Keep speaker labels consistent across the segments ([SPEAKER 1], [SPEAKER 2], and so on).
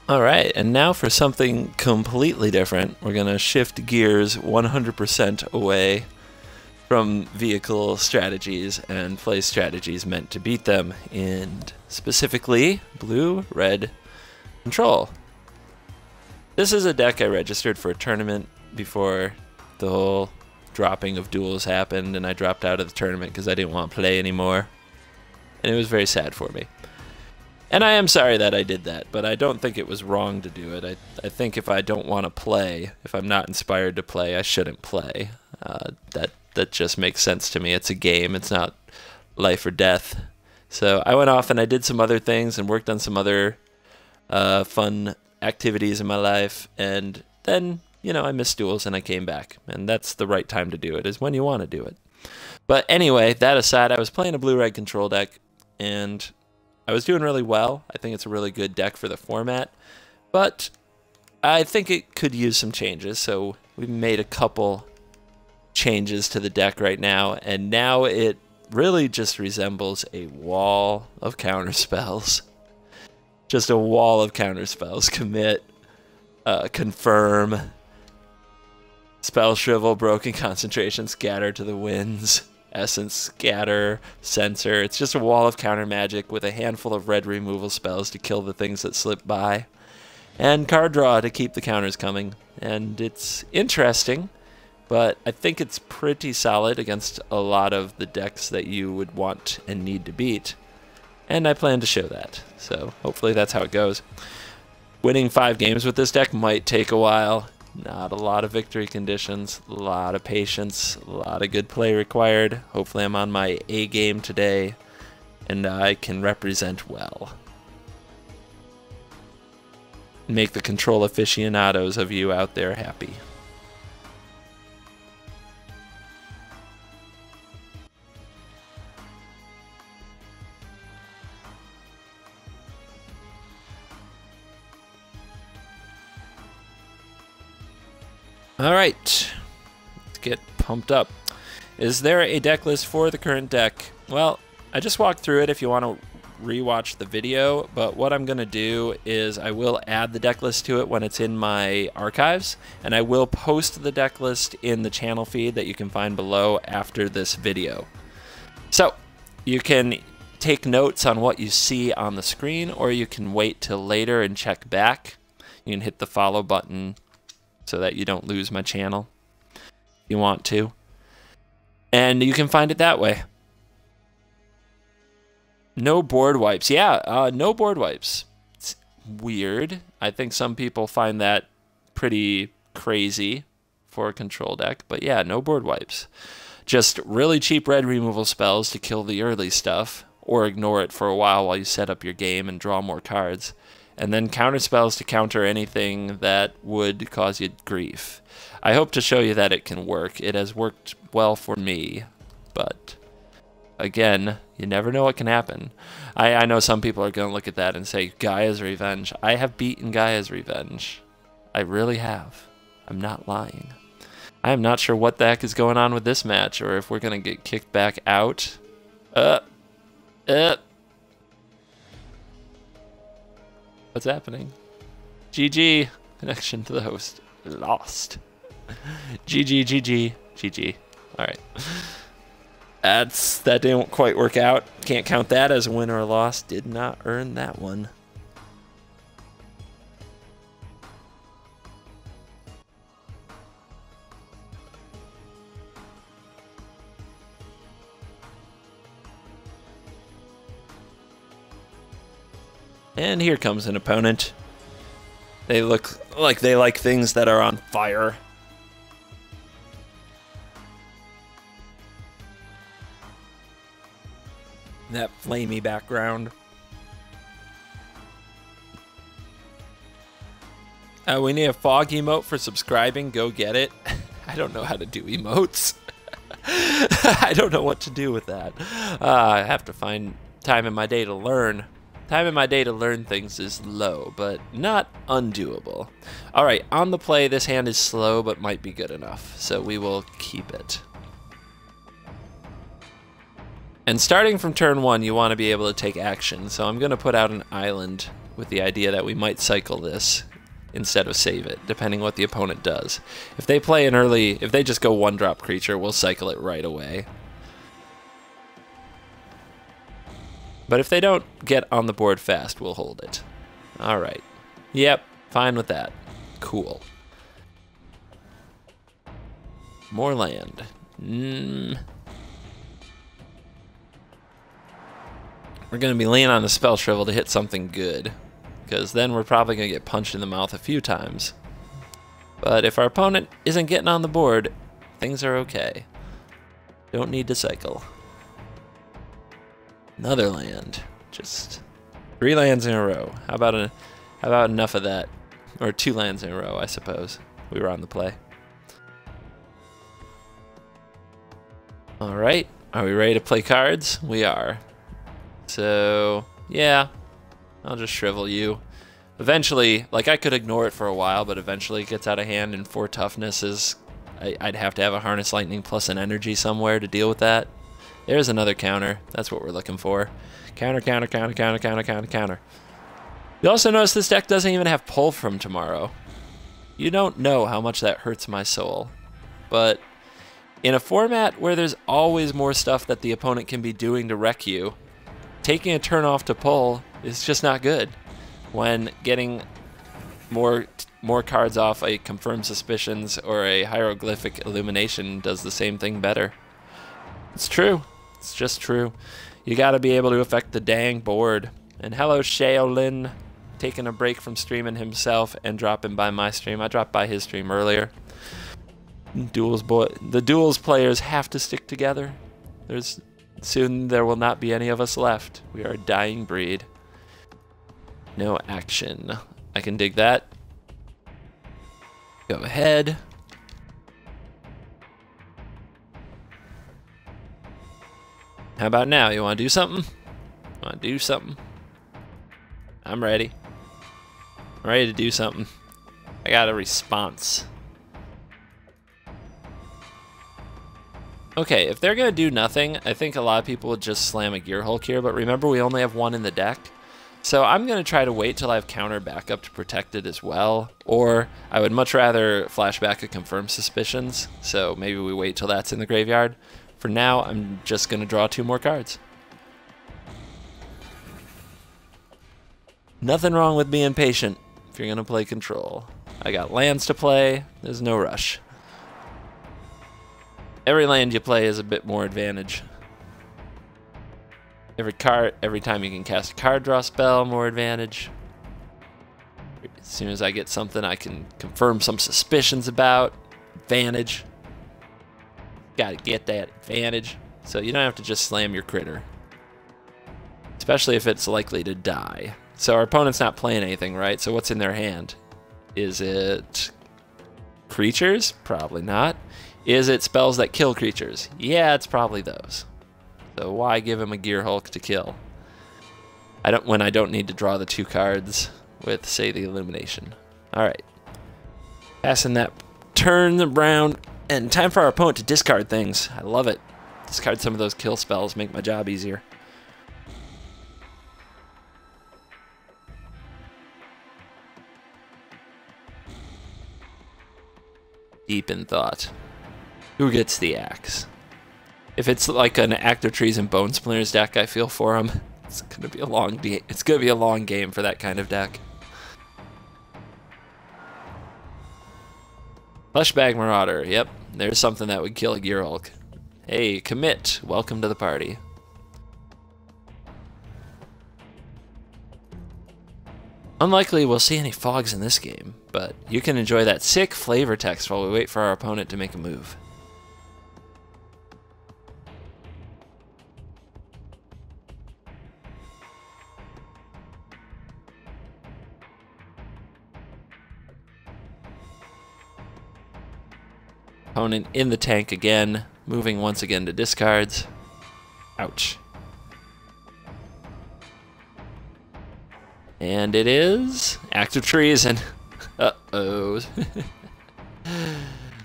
[SPEAKER 1] Alright, and now for something completely different. We're going to shift gears 100% away from vehicle strategies and play strategies meant to beat them, and specifically blue, red, control. This is a deck I registered for a tournament before the whole dropping of duels happened, and I dropped out of the tournament because I didn't want to play anymore, and it was very sad for me. And I am sorry that I did that, but I don't think it was wrong to do it. I think if I don't want to play, if I'm not inspired to play, I shouldn't play. That just makes sense to me. It's a game. It's not life or death. So I went off and I did some other things and worked on some other fun activities in my life. And then, you know, I missed duels and I came back. And that's the right time to do it, is when you want to do it. But anyway, that aside, I was playing a blue-red control deck, and I was doing really well. I think it's a really good deck for the format, but I think it could use some changes. So we've made a couple changes to the deck right now, and now it really just resembles a wall of counterspells. Just a wall of counterspells. Commit, confirm, spell shrivel, broken concentration, scatter to the winds, essence, scatter, censor. It's just a wall of counter magic with a handful of red removal spells to kill the things that slip by, and card draw to keep the counters coming. And it's interesting, but I think it's pretty solid against a lot of the decks that you would want and need to beat, and I plan to show that. So hopefully that's how it goes. Winning 5 games with this deck might take a while. Not a lot of victory conditions, a lot of patience, a lot of good play required. Hopefully I'm on my A game today, and I can represent well. Make the control aficionados of you out there happy. Alright, let's get pumped up. Is there a deck list for the current deck? Well, I just walked through it if you want to rewatch the video, but what I'm going to do is I will add the deck list to it when it's in my archives, and I will post the deck list in the channel feed that you can find below after this video. So, you can take notes on what you see on the screen, or you can wait till later and check back. You can hit the follow button so that you don't lose my channel if you want to. And you can find it that way. No board wipes. Yeah, no board wipes. It's weird. I think some people find that pretty crazy for a control deck. But yeah, no board wipes. Just really cheap red removal spells to kill the early stuff, or ignore it for a while you set up your game and draw more cards. And then counter spells to counter anything that would cause you grief. I hope to show you that it can work. It has worked well for me, but again, you never know what can happen. I know some people are going to look at that and say, Gaia's Revenge. I have beaten Gaia's Revenge. I really have. I'm not lying. I am not sure what the heck is going on with this match, or if we're going to get kicked back out. What's happening? GG. Connection to the host lost. GG, GG, GG. Alright. That didn't quite work out. Can't count that as a win or a loss. Did not earn that one. And here comes an opponent. They look like they like things that are on fire. That flamey background. We need a fog emote for subscribing. Go get it. I don't know how to do emotes. I don't know what to do with that. I have to find time in my day to learn. Time in my day to learn things is low, but not undoable. Alright, on the play, this hand is slow, but might be good enough, so we will keep it. And starting from turn 1, you want to be able to take action, so I'm going to put out an island with the idea that we might cycle this instead of save it, depending what the opponent does. If they play an early, if they just go 1-drop creature, we'll cycle it right away. But if they don't get on the board fast, we'll hold it. Alright. Yep, fine with that. Cool. More land. We're going to be leaning on the spell shrivel to hit something good, because then we're probably going to get punched in the mouth a few times. But if our opponent isn't getting on the board, things are okay. Don't need to cycle. Another land. Just 3 lands in a row. How about enough of that? Or 2 lands in a row, I suppose. We were on the play. Alright, are we ready to play cards? We are. So, yeah, I'll just shrivel you. Eventually, like, I could ignore it for a while, but eventually it gets out of hand, and 4 toughness is... I'd have to have a Harness Lightning plus an energy somewhere to deal with that. There's another counter. That's what we're looking for. Counter, counter, counter, counter, counter, counter, counter. You also notice this deck doesn't even have pull from tomorrow. You don't know how much that hurts my soul. But in a format where there's always more stuff that the opponent can be doing to wreck you, taking a turn off to pull is just not good. When getting more cards off a Confirmed Suspicions or a Hieroglyphic Illumination does the same thing better. It's true. It's just true. You gotta be able to affect the dang board. And hello, Shaolin, taking a break from streaming himself and dropping by my stream. I dropped by his stream earlier. The duels players have to stick together. Soon there will not be any of us left. We are a dying breed. No action. I can dig that. Go ahead. How about now? You want to do something? Want to do something? I'm ready. I'm ready to do something. I got a response. Okay, if they're going to do nothing, I think a lot of people would just slam a Gearhulk here, but remember we only have 1 in the deck. So I'm going to try to wait till I have counter backup to protect it as well, or I would much rather flashback a Confirmed Suspicions, so maybe we wait till that's in the graveyard. For now, I'm just going to draw 2 more cards. Nothing wrong with being patient if you're going to play control. I got lands to play, there's no rush. Every land you play is a bit more advantage. Every time you can cast a card draw spell, more advantage. As soon as I get something I can confirm some suspicions about, advantage. Gotta get that advantage. So you don't have to just slam your critter. Especially if it's likely to die. So our opponent's not playing anything, right? So what's in their hand? Is it creatures? Probably not. Is it spells that kill creatures? Yeah, it's probably those. So why give him a Gearhulk to kill? When I don't need to draw the 2 cards with, say, the Illumination. Alright. Passing that turn around, and time for our opponent to discard things. I love it. Discard some of those kill spells, make my job easier. Deep in thought. Who gets the axe? If it's like an Active Trees and Bone Splinters deck, I feel for him. It's gonna be a long game for that kind of deck. Fleshbag Marauder. Yep, there's something that would kill a Gearhulk. Hey, commit. Welcome to the party. Unlikely we'll see any fogs in this game, but you can enjoy that sick flavor text while we wait for our opponent to make a move. Opponent in the tank again, moving once again to discards. Ouch. And it is Active Trees and uh-oh.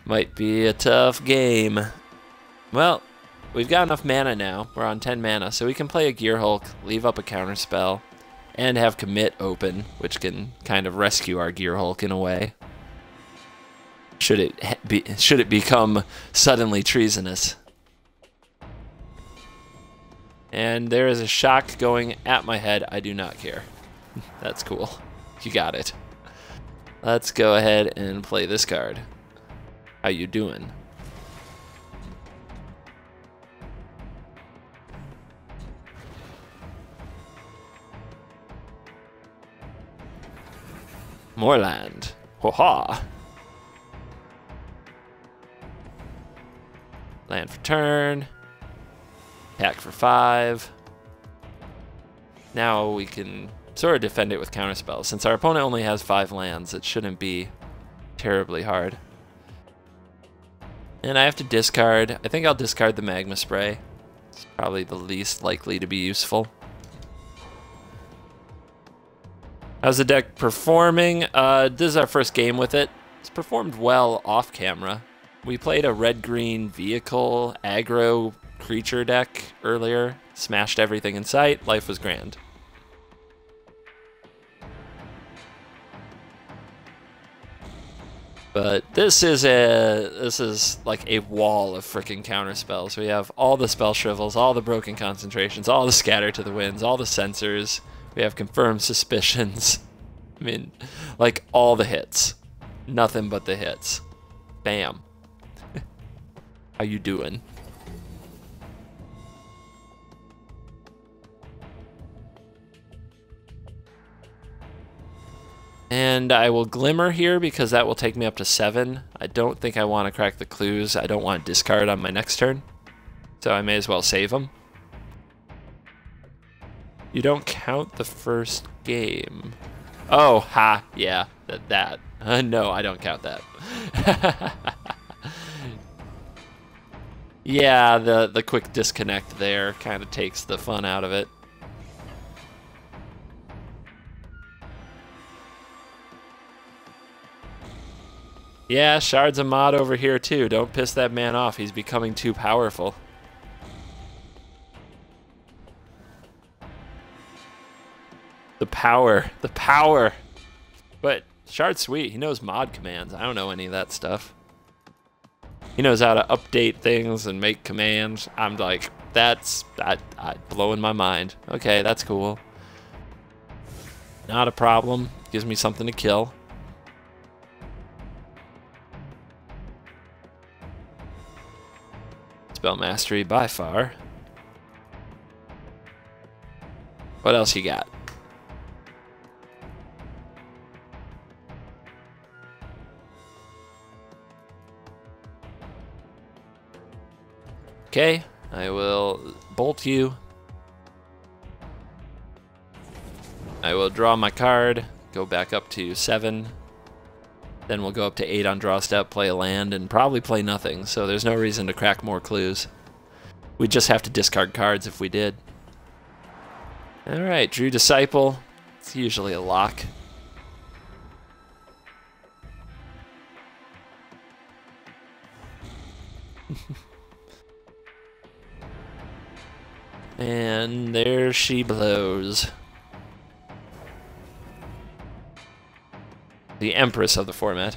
[SPEAKER 1] Might be a tough game. Well, we've got enough mana now. We're on 10 mana, so we can play a Gearhulk, leave up a counterspell, and have commit open, which can kind of rescue our gearhulk in a way. Should it become suddenly treasonous. And there is a shock going at my head. I do not care. That's cool. You got it. Let's go ahead and play this card. How you doing? More land. Ho-ha. Land for turn. Attack for 5. Now we can sort of defend it with counterspells. Since our opponent only has 5 lands, it shouldn't be terribly hard. And I have to discard. I think I'll discard the magma spray. It's probably the least likely to be useful. How's the deck performing? This is our first game with it. It's performed well off camera. We played a red-green vehicle aggro creature deck earlier. Smashed everything in sight. Life was grand. But this is like a wall of freaking counterspells. We have all the spell shrivels, all the broken concentrations, all the scatter to the winds, all the censors. We have confirmed suspicions. I mean, like all the hits. Nothing but the hits. Bam. How you doing? And I will glimmer here because that will take me up to 7. I don't think I want to crack the clues. I don't want to discard on my next turn. So I may as well save them. You don't count the first game. Oh, ha, yeah, that. No, I don't count that. Yeah, the quick disconnect there kind of takes the fun out of it. Yeah, Shard's a mod over here too. Don't piss that man off. He's becoming too powerful. The power. The power. But Shard's sweet. He knows mod commands. I don't know any of that stuff. He knows how to update things and make commands. I'm like, that's blowing my mind. Okay, that's cool. Not a problem. Gives me something to kill. Spell mastery by far. What else you got? Okay, I will bolt you. I will draw my card, go back up to 7. Then we'll go up to 8 on draw step, play a land, and probably play nothing, so there's no reason to crack more clues. We just have to discard cards if we did. Alright, drew Disciple. It's usually a lock. And there she blows. The Empress of the format.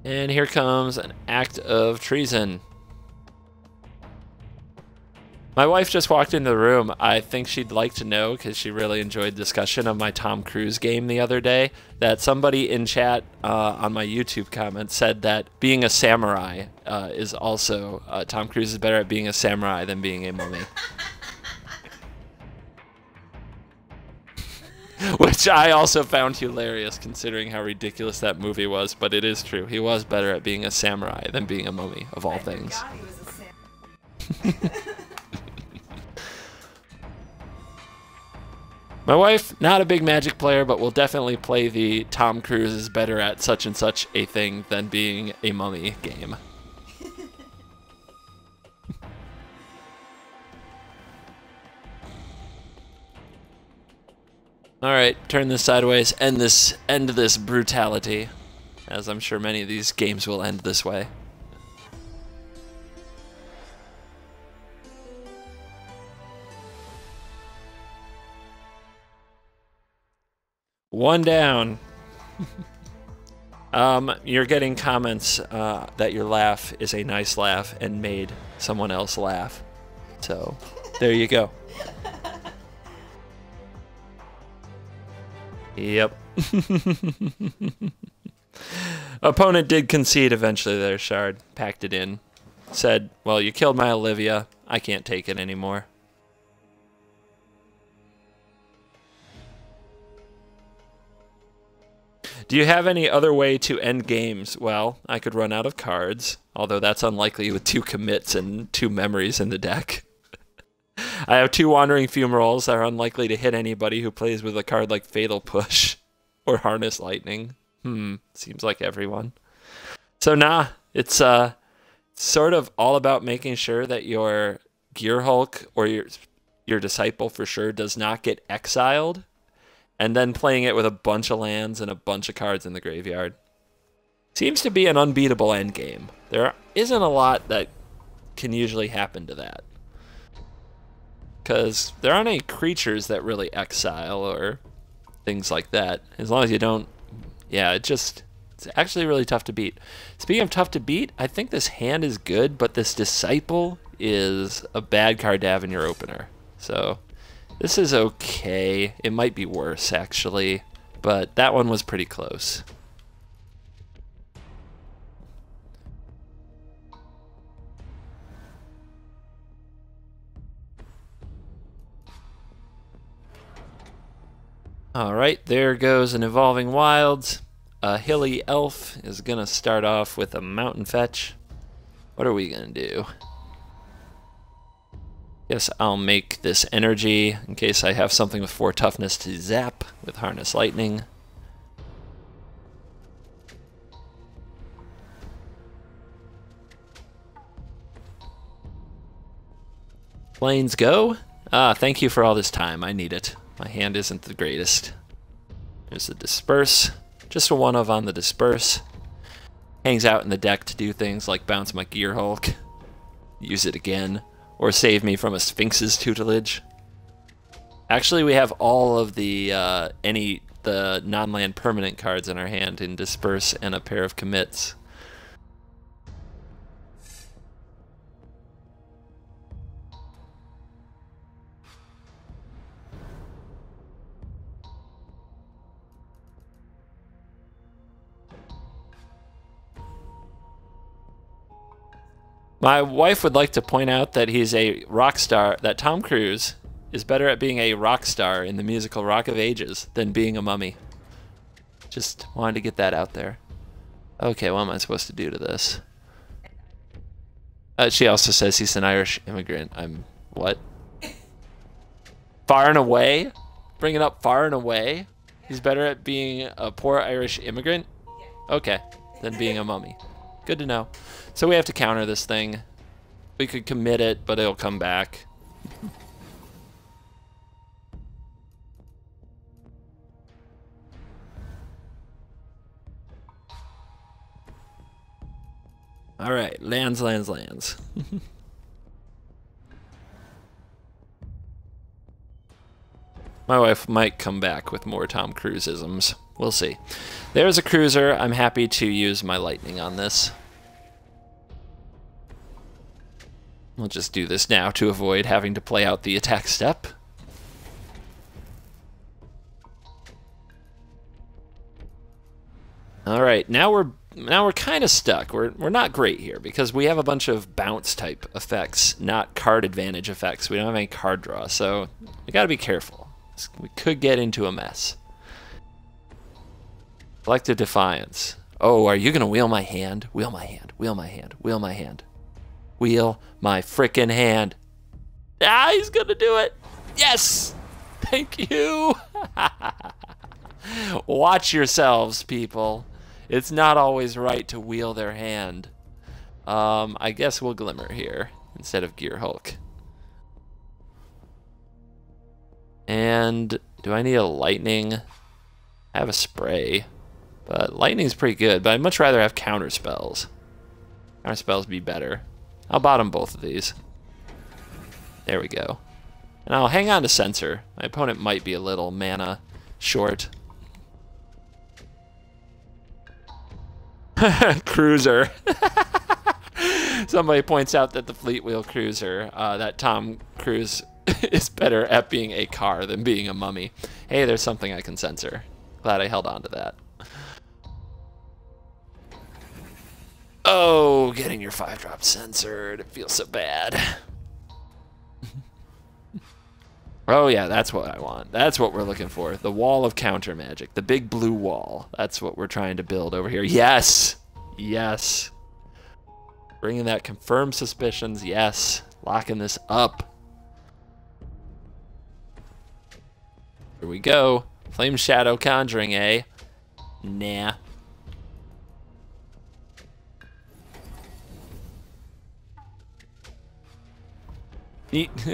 [SPEAKER 1] And here comes an act of treason. My wife just walked into the room. I think she'd like to know, because she really enjoyed discussion of my Tom Cruise game the other day, that somebody in chat on my YouTube comment said that being a samurai is also, Tom Cruise is better at being a samurai than being a mummy. Which I also found hilarious, considering how ridiculous that movie was, but it is true. He was better at being a samurai than being a mummy, of all things.
[SPEAKER 2] He was a samurai.
[SPEAKER 1] My wife, not a big Magic player, but will definitely play the Tom Cruise is better at such and such a thing than being a mummy game. Alright, turn this sideways, end this brutality, as I'm sure many of these games will end this way. One down. You're getting comments that your laugh is a nice laugh and made someone else laugh. So, there you go. Yep. Opponent did concede eventually there, Shard. Packed it in. Said, well, you killed my Olivia. I can't take it anymore. Do you have any other way to end games? Well, I could run out of cards, although that's unlikely with 2 commits and 2 memories in the deck. I have 2 wandering fumaroles that are unlikely to hit anybody who plays with a card like Fatal Push or Harness Lightning. Seems like everyone. So nah, it's sort of all about making sure that your gearhulk or your disciple for sure does not get exiled, and then playing it with a bunch of lands and a bunch of cards in the graveyard. Seems to be an unbeatable endgame. There isn't a lot that can usually happen to that, because there aren't any creatures that really exile or things like that. As long as you don't, yeah, it's actually really tough to beat. Speaking of tough to beat, I think this hand is good, but this disciple is a bad card to have in your opener. So this is okay. It might be worse, actually, but that one was pretty close. Alright, there goes an Evolving Wilds. A hilly elf is going to start off with a mountain fetch. What are we going to do? Guess I'll make this energy in case I have something with 4 toughness to zap with Harness Lightning. Planes go. Thank you for all this time. I need it. My hand isn't the greatest. There's the disperse. Just a 1-of on the disperse. Hangs out in the deck to do things like bounce my gearhulk, use it again, or save me from a Sphinx's tutelage. Actually, we have all of the non-land permanent cards in our hand in disperse and a pair of commits. My wife would like to point out that he's a rock star, that Tom Cruise is better at being a rock star in the musical Rock of Ages than being a mummy. Just wanted to get that out there. Okay, what am I supposed to do to this? She also says he's an Irish immigrant. What? Far and away? Bring it up far and away? He's better at being a poor Irish immigrant? Okay, than being a mummy. Good to know. So we have to counter this thing. We could commit it, but it'll come back. Alright, lands. My wife might come back with more Tom Cruise-isms. We'll see. There's a cruiser. I'm happy to use my lightning on this. We'll just do this now to avoid having to play out the attack step. Alright, now we're kind of stuck. We're not great here because we have a bunch of bounce type effects, not card advantage effects. We don't have any card draw, so we gotta be careful. We could get into a mess. Collective Defiance. Oh, are you gonna wheel my hand? Wheel my hand. Wheel my hand. Wheel my hand. Wheel my frickin' hand. Ah, he's gonna do it. Yes! Thank you. Watch yourselves, people. It's not always right to wheel their hand. I guess we'll Glimmer here instead of Gearhulk. And do I need a lightning? I have a spray, but lightning's pretty good, but I'd much rather have counterspells. Counterspells be better. I'll bottom both of these. There we go. And I'll hang on to censor. My opponent might be a little mana short. Cruiser. Somebody points out that the Fleet Wheel Cruiser, that Tom Cruise is better at being a car than being a mummy. Hey, there's something I can censor. Glad I held on to that. Oh, getting your 5-drop censored. It feels so bad. Oh yeah, that's what I want. That's what we're looking for. The wall of counter magic. The big blue wall. That's what we're trying to build over here. Yes! Yes. Bringing that confirmed suspicions. Yes. Locking this up. Here we go. Flame Shadow Conjuring, eh? Nah.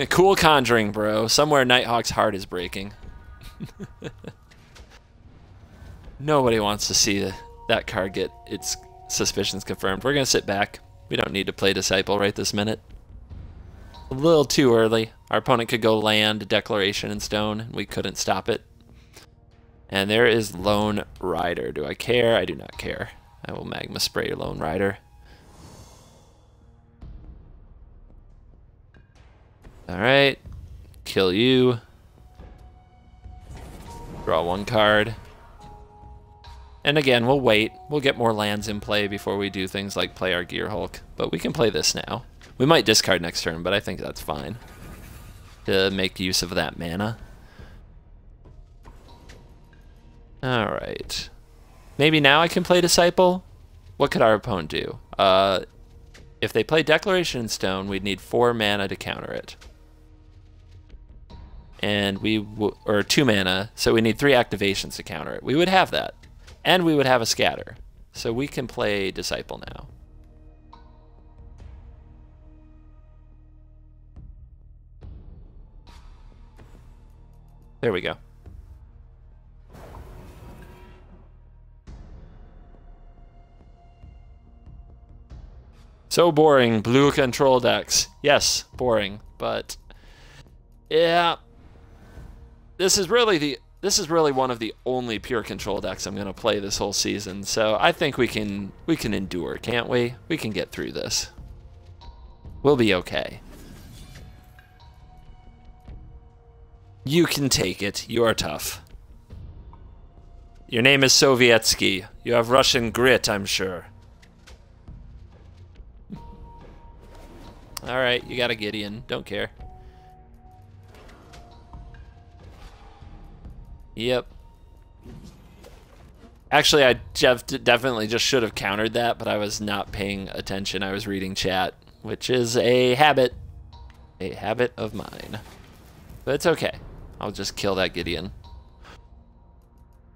[SPEAKER 1] Cool conjuring, bro. Somewhere Nighthawk's heart is breaking. Nobody wants to see that card get its suspicions confirmed. We're going to sit back. We don't need to play Disciple right this minute. A little too early. Our opponent could go land Declaration in Stone. We couldn't stop it. And there is Lone Rider. Do I care? I do not care. I will Magma Spray Lone Rider. Alright, kill you. Draw one card. And again, we'll wait. We'll get more lands in play before we do things like play our Gearhulk. But we can play this now. We might discard next turn, but I think that's fine. To make use of that mana. Alright. Maybe now I can play Disciple? What could our opponent do? If they play Declaration in Stone, we'd need 4 mana to counter it. And or 2 mana, so we need 3 activations to counter it. We would have that. And we would have a scatter. So we can play Disciple now. There we go. So boring, blue control decks. Yes, boring, but yeah. This is really one of the only pure control decks I'm gonna play this whole season. So I think we can endure, can't we? We can get through this. We'll be okay. You can take it. You are tough. Your name is Sovietsky. You have Russian grit, I'm sure. Alright, you got a Gideon. Don't care. Yep. Actually, I definitely just should have countered that, but I was not paying attention. I was reading chat, which is a habit. A habit of mine. But it's okay. I'll just kill that Gideon.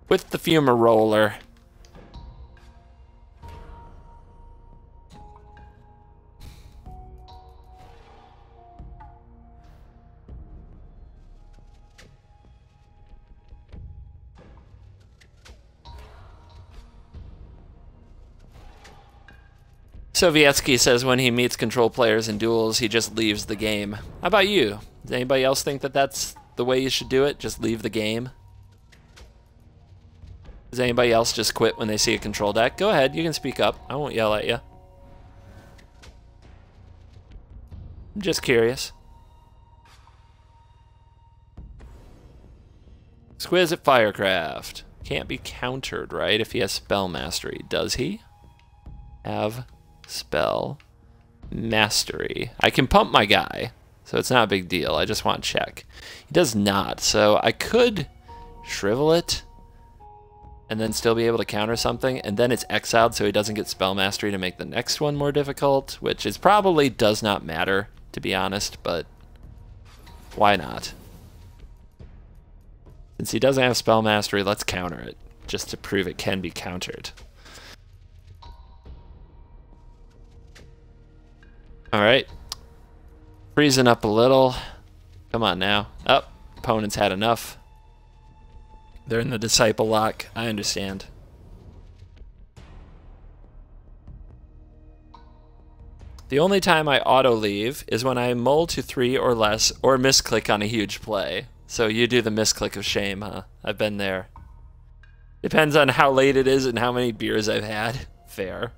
[SPEAKER 1] With the fumarole. Sovietsky says when he meets control players in duels, he just leaves the game. How about you? Does anybody else think that that's the way you should do it? Just leave the game? Does anybody else just quit when they see a control deck? Go ahead, you can speak up. I won't yell at you. I'm just curious. Exquisite Firecraft. Can't be countered, right, if he has Spell Mastery. Does he have Spell Mastery? I can pump my guy, so it's not a big deal. I just want to check. He does not, so I could shrivel it and then still be able to counter something, and then it's exiled so he doesn't get Spell Mastery to make the next one more difficult, which is probably does not matter, to be honest, but why not? Since he doesn't have Spell Mastery, let's counter it, just to prove it can be countered. Alright. Freezing up a little. Come on now. Oh, opponent's had enough. They're in the Disciple lock. I understand. The only time I auto-leave is when I mull to 3 or less or misclick on a huge play. So you do the misclick of shame, huh? I've been there. Depends on how late it is and how many beers I've had. Fair.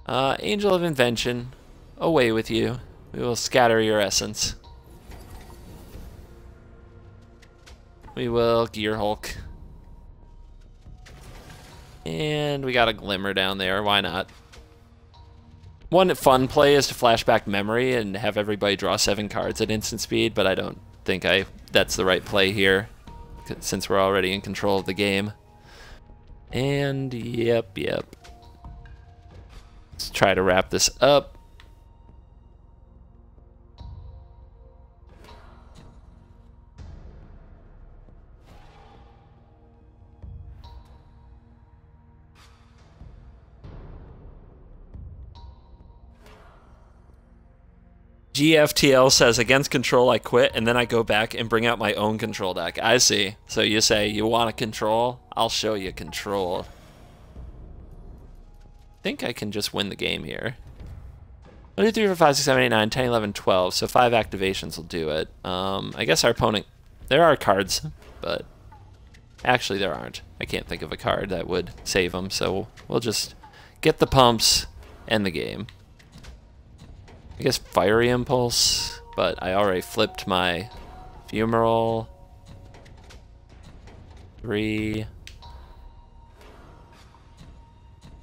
[SPEAKER 1] Angel of Invention, away with you. We will scatter your essence. We will gearhulk. And we got a glimmer down there, why not? One fun play is to flashback memory and have everybody draw 7 cards at instant speed, but I don't think that's the right play here, since we're already in control of the game. And yep. Let's try to wrap this up. GFTL says, against control I quit, and then I go back and bring out my own control deck. I see. So you say, you want to control? I'll show you control. I think I can just win the game here. 1, 2, 3, 4, 5, 6, 7, 8, 9, 10, 11, 12. So 5 activations will do it. I guess our opponent... There are cards, but... Actually, there aren't. I can't think of a card that would save them, so we'll just get the pumps, end the game. I guess Fiery Impulse, but I already flipped my Fumarole. 3,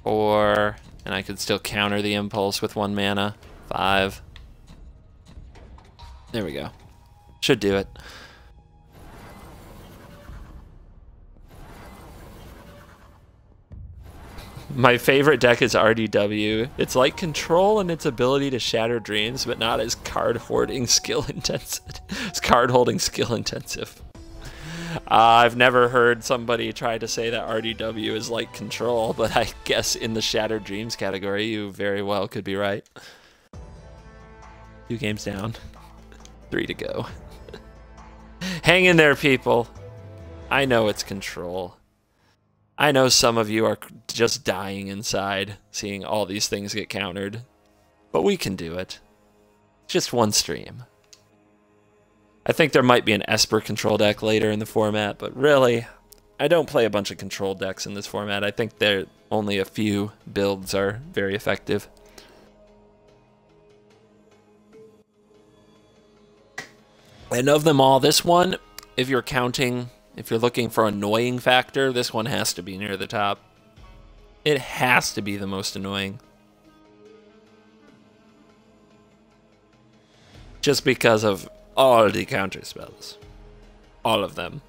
[SPEAKER 1] 4, and I could still counter the Impulse with 1 mana. 5. There we go. Should do it. My favorite deck is RDW. It's like Control in its ability to shatter dreams, but not as card hoarding skill intensive. It's card holding skill intensive. I've never heard somebody try to say that RDW is like Control, but I guess in the Shattered Dreams category, you very well could be right. 2 games down. 3 to go. Hang in there, people. I know it's Control. I know some of you are just dying inside, seeing all these things get countered. But we can do it. Just 1 stream. I think there might be an Esper control deck later in the format, but really, I don't play a bunch of control decks in this format. I think there only a few builds are very effective. And of them all, this one, if you're counting... If you're looking for annoying factor, this one has to be near the top. It has to be the most annoying. Just because of all the counterspells. All of them.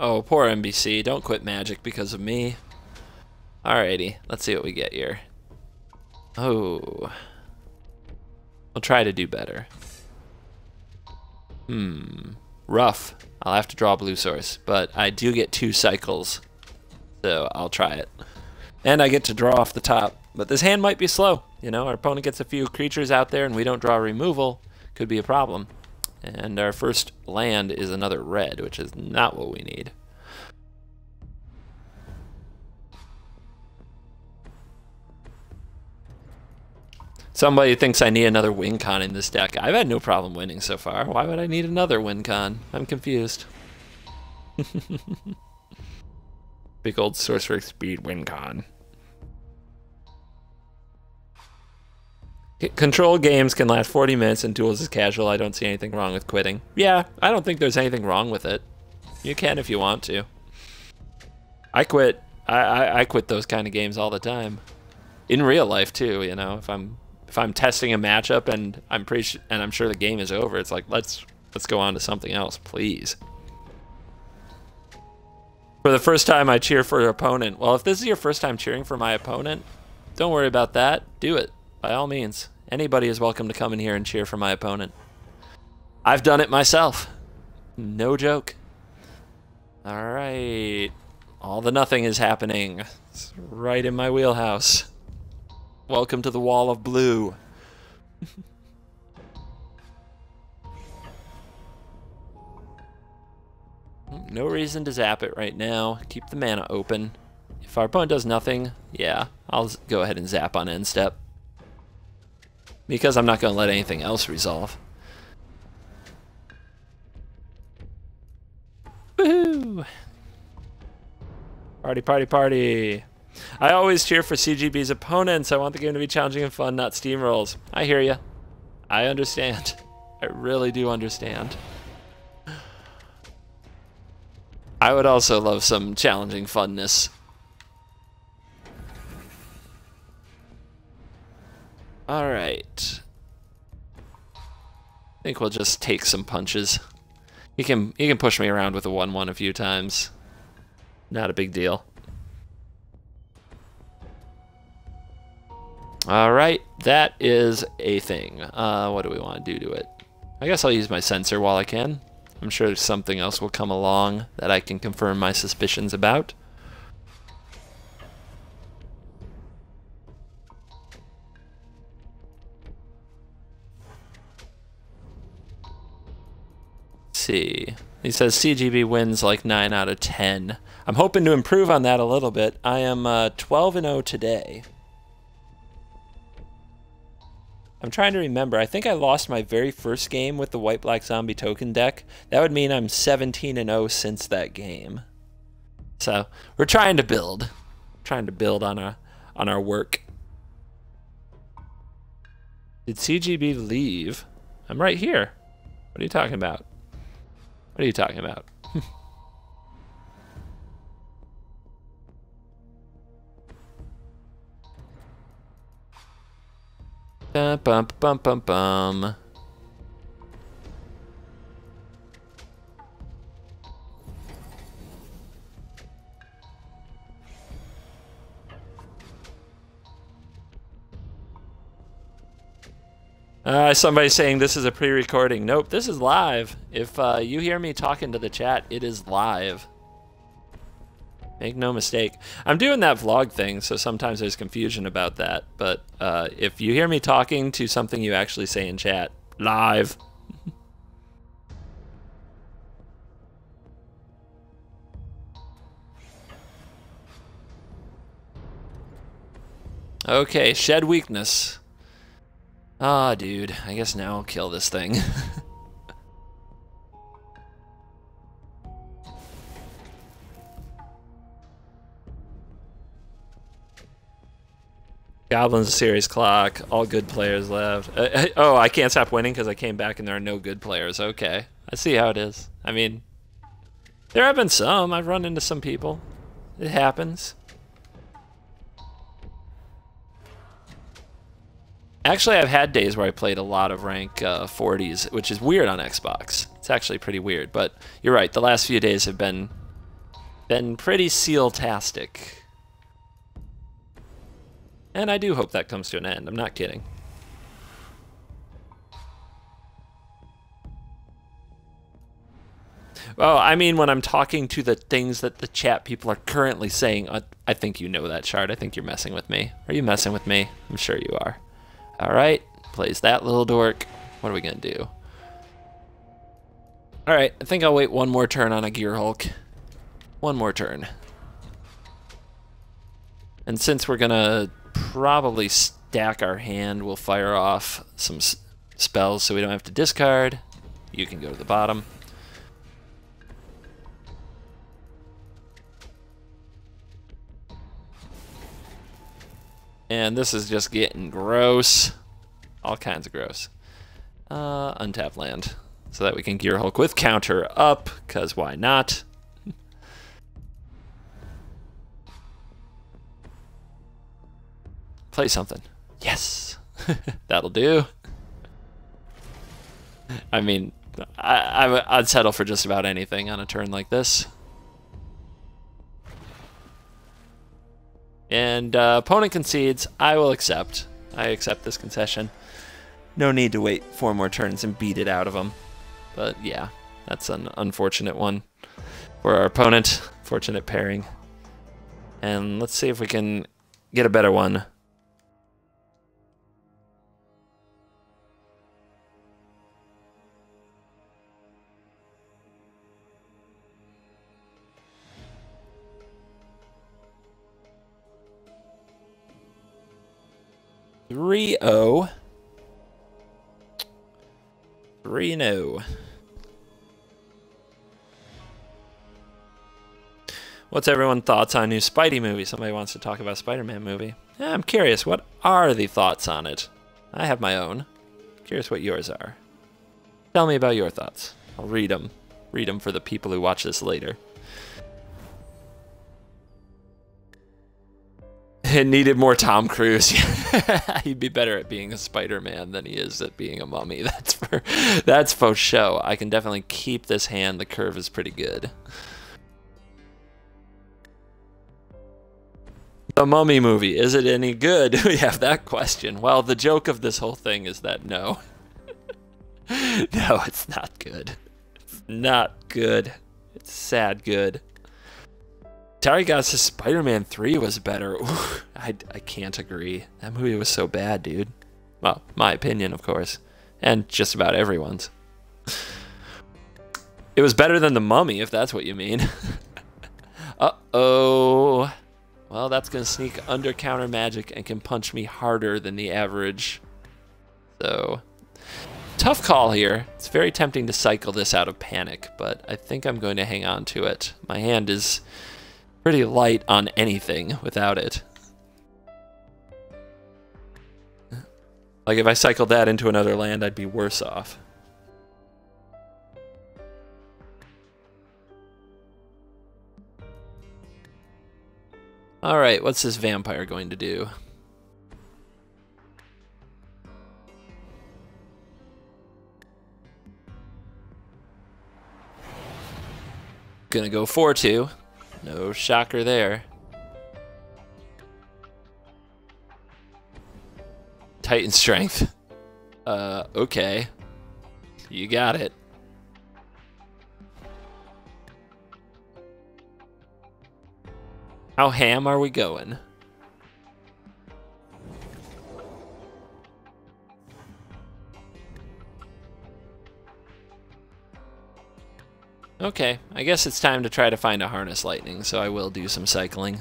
[SPEAKER 1] Oh, poor NBC. Don't quit Magic because of me. Alrighty, let's see what we get here. Oh. We'll try to do better. Rough. I'll have to draw a blue source, but I do get 2 cycles, so I'll try it. And I get to draw off the top, but this hand might be slow. You know, our opponent gets a few creatures out there and we don't draw removal. Could be a problem. And our first land is another red, which is not what we need. Somebody thinks I need another win con in this deck. I've had no problem winning so far. Why would I need another win con? I'm confused. Big old sorcerer speed win con. Control games can last 40 minutes and duels is casual. I don't see anything wrong with quitting. Yeah, I don't think there's anything wrong with it. You can if you want to. I quit. I quit those kind of games all the time. In real life too, you know, if I'm testing a matchup and I'm sure the game is over, it's like let's go on to something else, please. For the first time I cheer for your opponent. Well, if this is your first time cheering for my opponent, don't worry about that. Do it. By all means. Anybody is welcome to come in here and cheer for my opponent. I've done it myself. No joke. Alright. All the nothing is happening. It's right in my wheelhouse. Welcome to the wall of blue. No reason to zap it right now. Keep the mana open. If our opponent does nothing, yeah, I'll go ahead and zap on end step. Because I'm not going to let anything else resolve. Woohoo! Party, party, party. I always cheer for CGB's opponents. I want the game to be challenging and fun, not steamrolls. I hear you. I understand. I really do understand. I would also love some challenging funness. Alright. I think we'll just take some punches. He can push me around with a 1-1 a few times. Not a big deal. Alright, that is a thing. What do we want to do to it? I guess I'll use my censor while I can. I'm sure something else will come along that I can confirm my suspicions about. Let's see. He says CGB wins like 9 out of 10. I'm hoping to improve on that a little bit. I am 12-0 today. I'm trying to remember. I think I lost my very first game with the white-black zombie token deck. That would mean I'm 17-0 since that game. So we're trying to build. Trying to build on our work. Did CGB leave? I'm right here. What are you talking about? What are you talking about? Bum, bum, bum, bum, bum. Somebody's saying this is a pre-recording. Nope, this is live. If you hear me talking to the chat, it is live. Make no mistake. I'm doing that vlog thing, so sometimes there's confusion about that. But if you hear me talking to something you actually say in chat, live. Okay, shed weakness. Ah, dude, I guess now I'll kill this thing. Goblin's a serious clock. All good players left. Oh, I can't stop winning because I came back and there are no good players. Okay, I see how it is. I mean, there have been some. I've run into some people. It happens. Actually, I've had days where I played a lot of rank 40s, which is weird on Xbox. It's actually pretty weird, but you're right. The last few days have been pretty seal-tastic. And I do hope that comes to an end. I'm not kidding. Well, I mean, when I'm talking to the things that the chat people are currently saying, I think you know that, Shard. I think you're messing with me. Are you messing with me? I'm sure you are. All right, plays that little dork. What are we gonna do? All right, I think I'll wait one more turn on a gearhulk. One more turn. And since we're gonna probably stack our hand, we'll fire off some spells so we don't have to discard. You can go to the bottom. And this is just getting gross. All kinds of gross. Untap land. So that we can gearhulk with counter up, because why not? Play something. Yes! That'll do. I mean, I'd settle for just about anything on a turn like this. And opponent concedes. I will accept. I accept this concession. No need to wait 4 more turns and beat it out of them. But yeah, that's an unfortunate one for our opponent. Fortunate pairing. And let's see if we can get a better one. 3-0. 3-0. What's everyone's thoughts on a new Spidey movie? Somebody wants to talk about a Spider-Man movie. Yeah, I'm curious, what are the thoughts on it? I have my own. Curious what yours are. Tell me about your thoughts. I'll read them. Read them for the people who watch this later. It needed more Tom Cruise. He'd be better at being a Spider-Man than he is at being a mummy. That's for show. I can definitely keep this hand. The curve is pretty good. The Mummy movie, is it any good? We have that question. Well, the joke of this whole thing is that no. No, it's not good. It's not good. It's sad good. Terry got says Spider-Man 3 was better. Ooh, I can't agree. That movie was so bad, dude. Well, my opinion, of course. And just about everyone's. It was better than The Mummy, if that's what you mean. Uh-oh. Well, that's going to sneak under counter magic and can punch me harder than the average. So, tough call here. It's very tempting to cycle this out of panic, but I think I'm going to hang on to it. My hand is pretty light on anything without it. Like if I cycled that into another land, I'd be worse off. Alright, what's this vampire going to do? Gonna go 4-2. No shocker there. Titan strength. Okay. You got it. How ham are we going? Okay, I guess it's time to try to find a harness lightning, so I will do some cycling.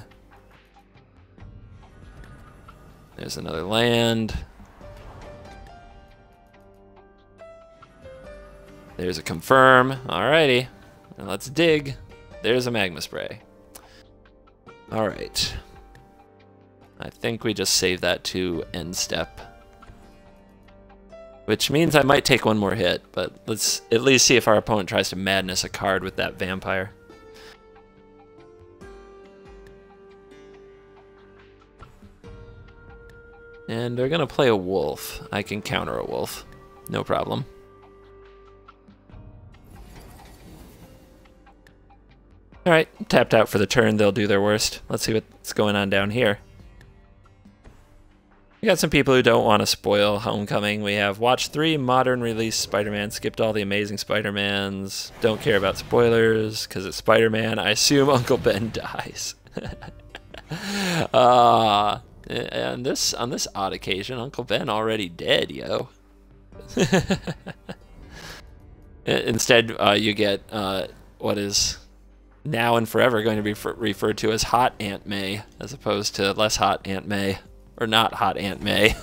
[SPEAKER 1] There's another land. There's a confirm. Alrighty. And let's dig. There's a magma spray. Alright. I think we just save that to end step. Which means I might take one more hit, but let's at least see if our opponent tries to madness a card with that vampire. And they're gonna play a wolf. I can counter a wolf. No problem. Alright, tapped out for the turn, they'll do their worst. Let's see what's going on down here. We got some people who don't want to spoil Homecoming. We have watched 3 modern release Spider-Man, skipped all the amazing Spider-Mans, don't care about spoilers, because it's Spider-Man. I assume Uncle Ben dies. And on this odd occasion, Uncle Ben already dead, yo. Instead, you get what is now and forever going to be referred to as Hot Aunt May, as opposed to less hot Aunt May, or not hot Aunt May,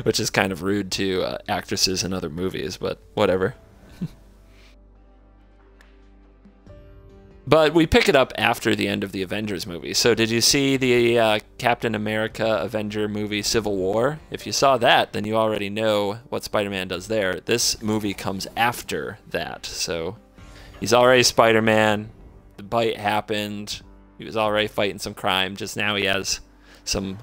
[SPEAKER 1] which is kind of rude to actresses in other movies, but whatever. But we pick it up after the end of the Avengers movie. So did you see the Captain America Avenger movie Civil War? If you saw that, then you already know what Spider-Man does there. This movie comes after that, so he's already Spider-Man. The bite happened. He was already fighting some crime. Just now he has some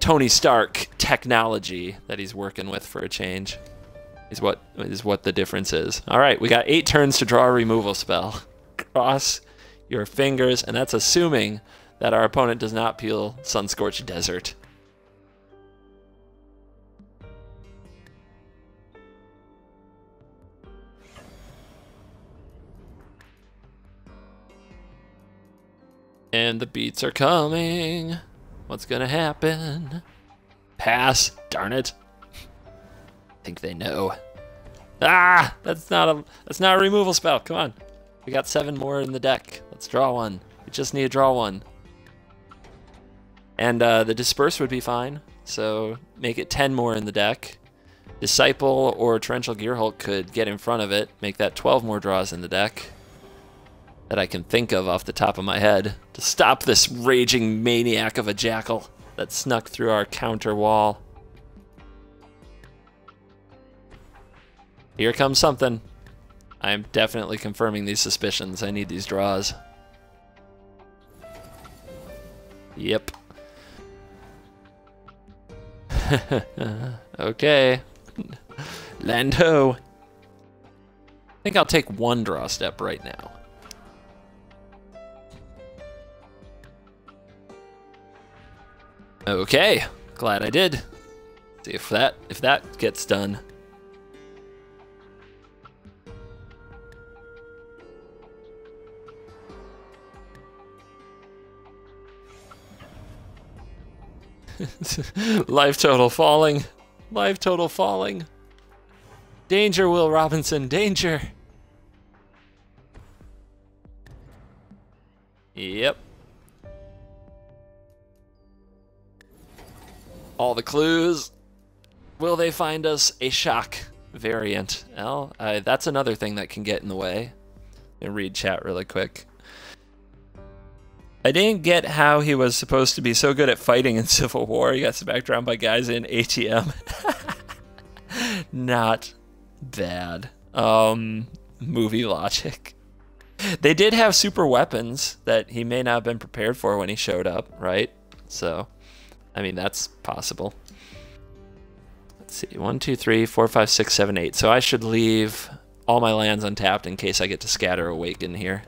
[SPEAKER 1] Tony Stark technology that he's working with for a change. Is what the difference is. All right, we got 8 turns to draw a removal spell. Cross your fingers, and that's assuming that our opponent does not peel Sunscorched Desert. And the beats are coming. What's gonna happen? Pass, darn it. I think they know. Ah, that's not a removal spell. Come on. We got 7 more in the deck. Let's draw one. We just need to draw one. And the disperse would be fine, so make it 10 more in the deck. Disciple or torrential gearhulk could get in front of it, make that 12 more draws in the deck that I can think of off the top of my head to stop this raging maniac of a jackal that snuck through our counter wall. Here comes something. I'm definitely confirming these suspicions. I need these draws. Yep. Okay. Land ho. I think I'll take one draw step right now. Okay, glad I did. See if that gets done. Life total falling. Life total falling. Danger, Will Robinson, danger. Yep. All the clues. Will they find us a shock variant? Well, that's another thing that can get in the way. And read chat really quick. I didn't get how he was supposed to be so good at fighting in Civil War. He got smacked around by guys in ATM. Not bad. Movie logic. They did have super weapons that he may not have been prepared for when he showed up, right? So, I mean, that's possible. Let's see. 1, 2, 3, 4, 5, 6, 7, 8. So I should leave all my lands untapped in case I get to scatter awaken here.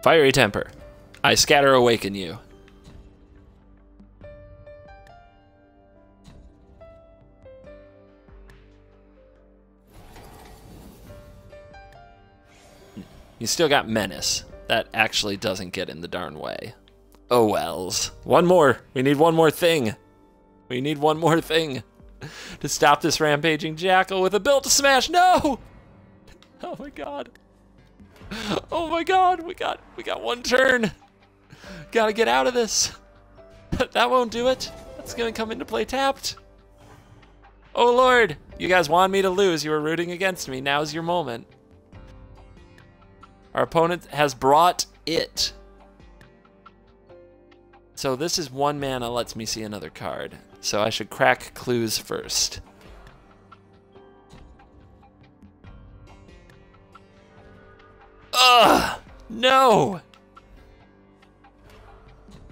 [SPEAKER 1] Fiery Temper. I scatter awaken you. You still got Menace. That actually doesn't get in the darn way. Oh wells. One more. We need one more thing. We need one more thing to stop this rampaging jackal with a build to smash. No! Oh my god. Oh my god, we got one turn. Gotta get out of this. That won't do it. That's gonna come into play tapped. Oh lord, you guys wanted me to lose. You were rooting against me. Now's your moment. Our opponent has brought it. So this is 1 mana, lets me see another card. So I should crack clues first. Ugh! No!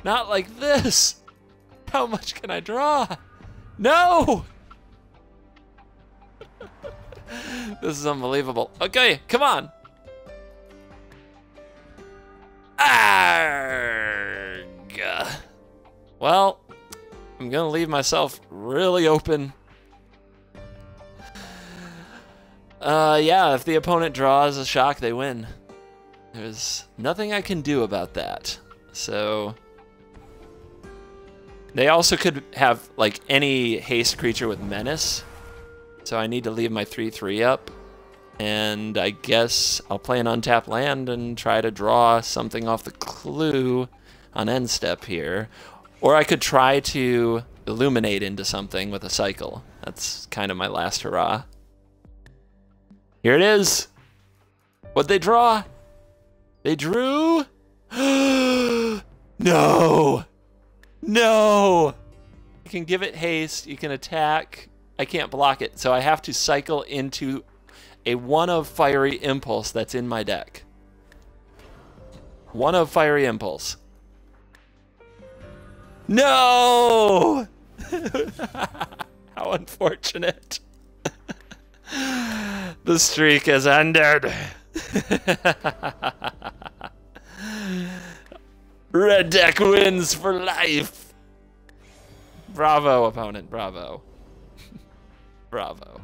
[SPEAKER 1] Not like this! How much can I draw? No! This is unbelievable. Okay, come on! Arrgh. Well, I'm gonna leave myself really open. Yeah, if the opponent draws a shock, they win. There's nothing I can do about that. So they also could have like any haste creature with menace. So I need to leave my 3/3 up. And I guess I'll play an untapped land and try to draw something off the clue on end step here. Or I could try to illuminate into something with a cycle. That's kind of my last hurrah. Here it is. What'd they draw? They drew? No! No! You can give it haste, you can attack. I can't block it, so I have to cycle into a 1 of Fiery Impulse that's in my deck. 1 of Fiery Impulse. No! How unfortunate. The streak has ended. Red deck wins for life. Bravo, opponent, bravo. Bravo.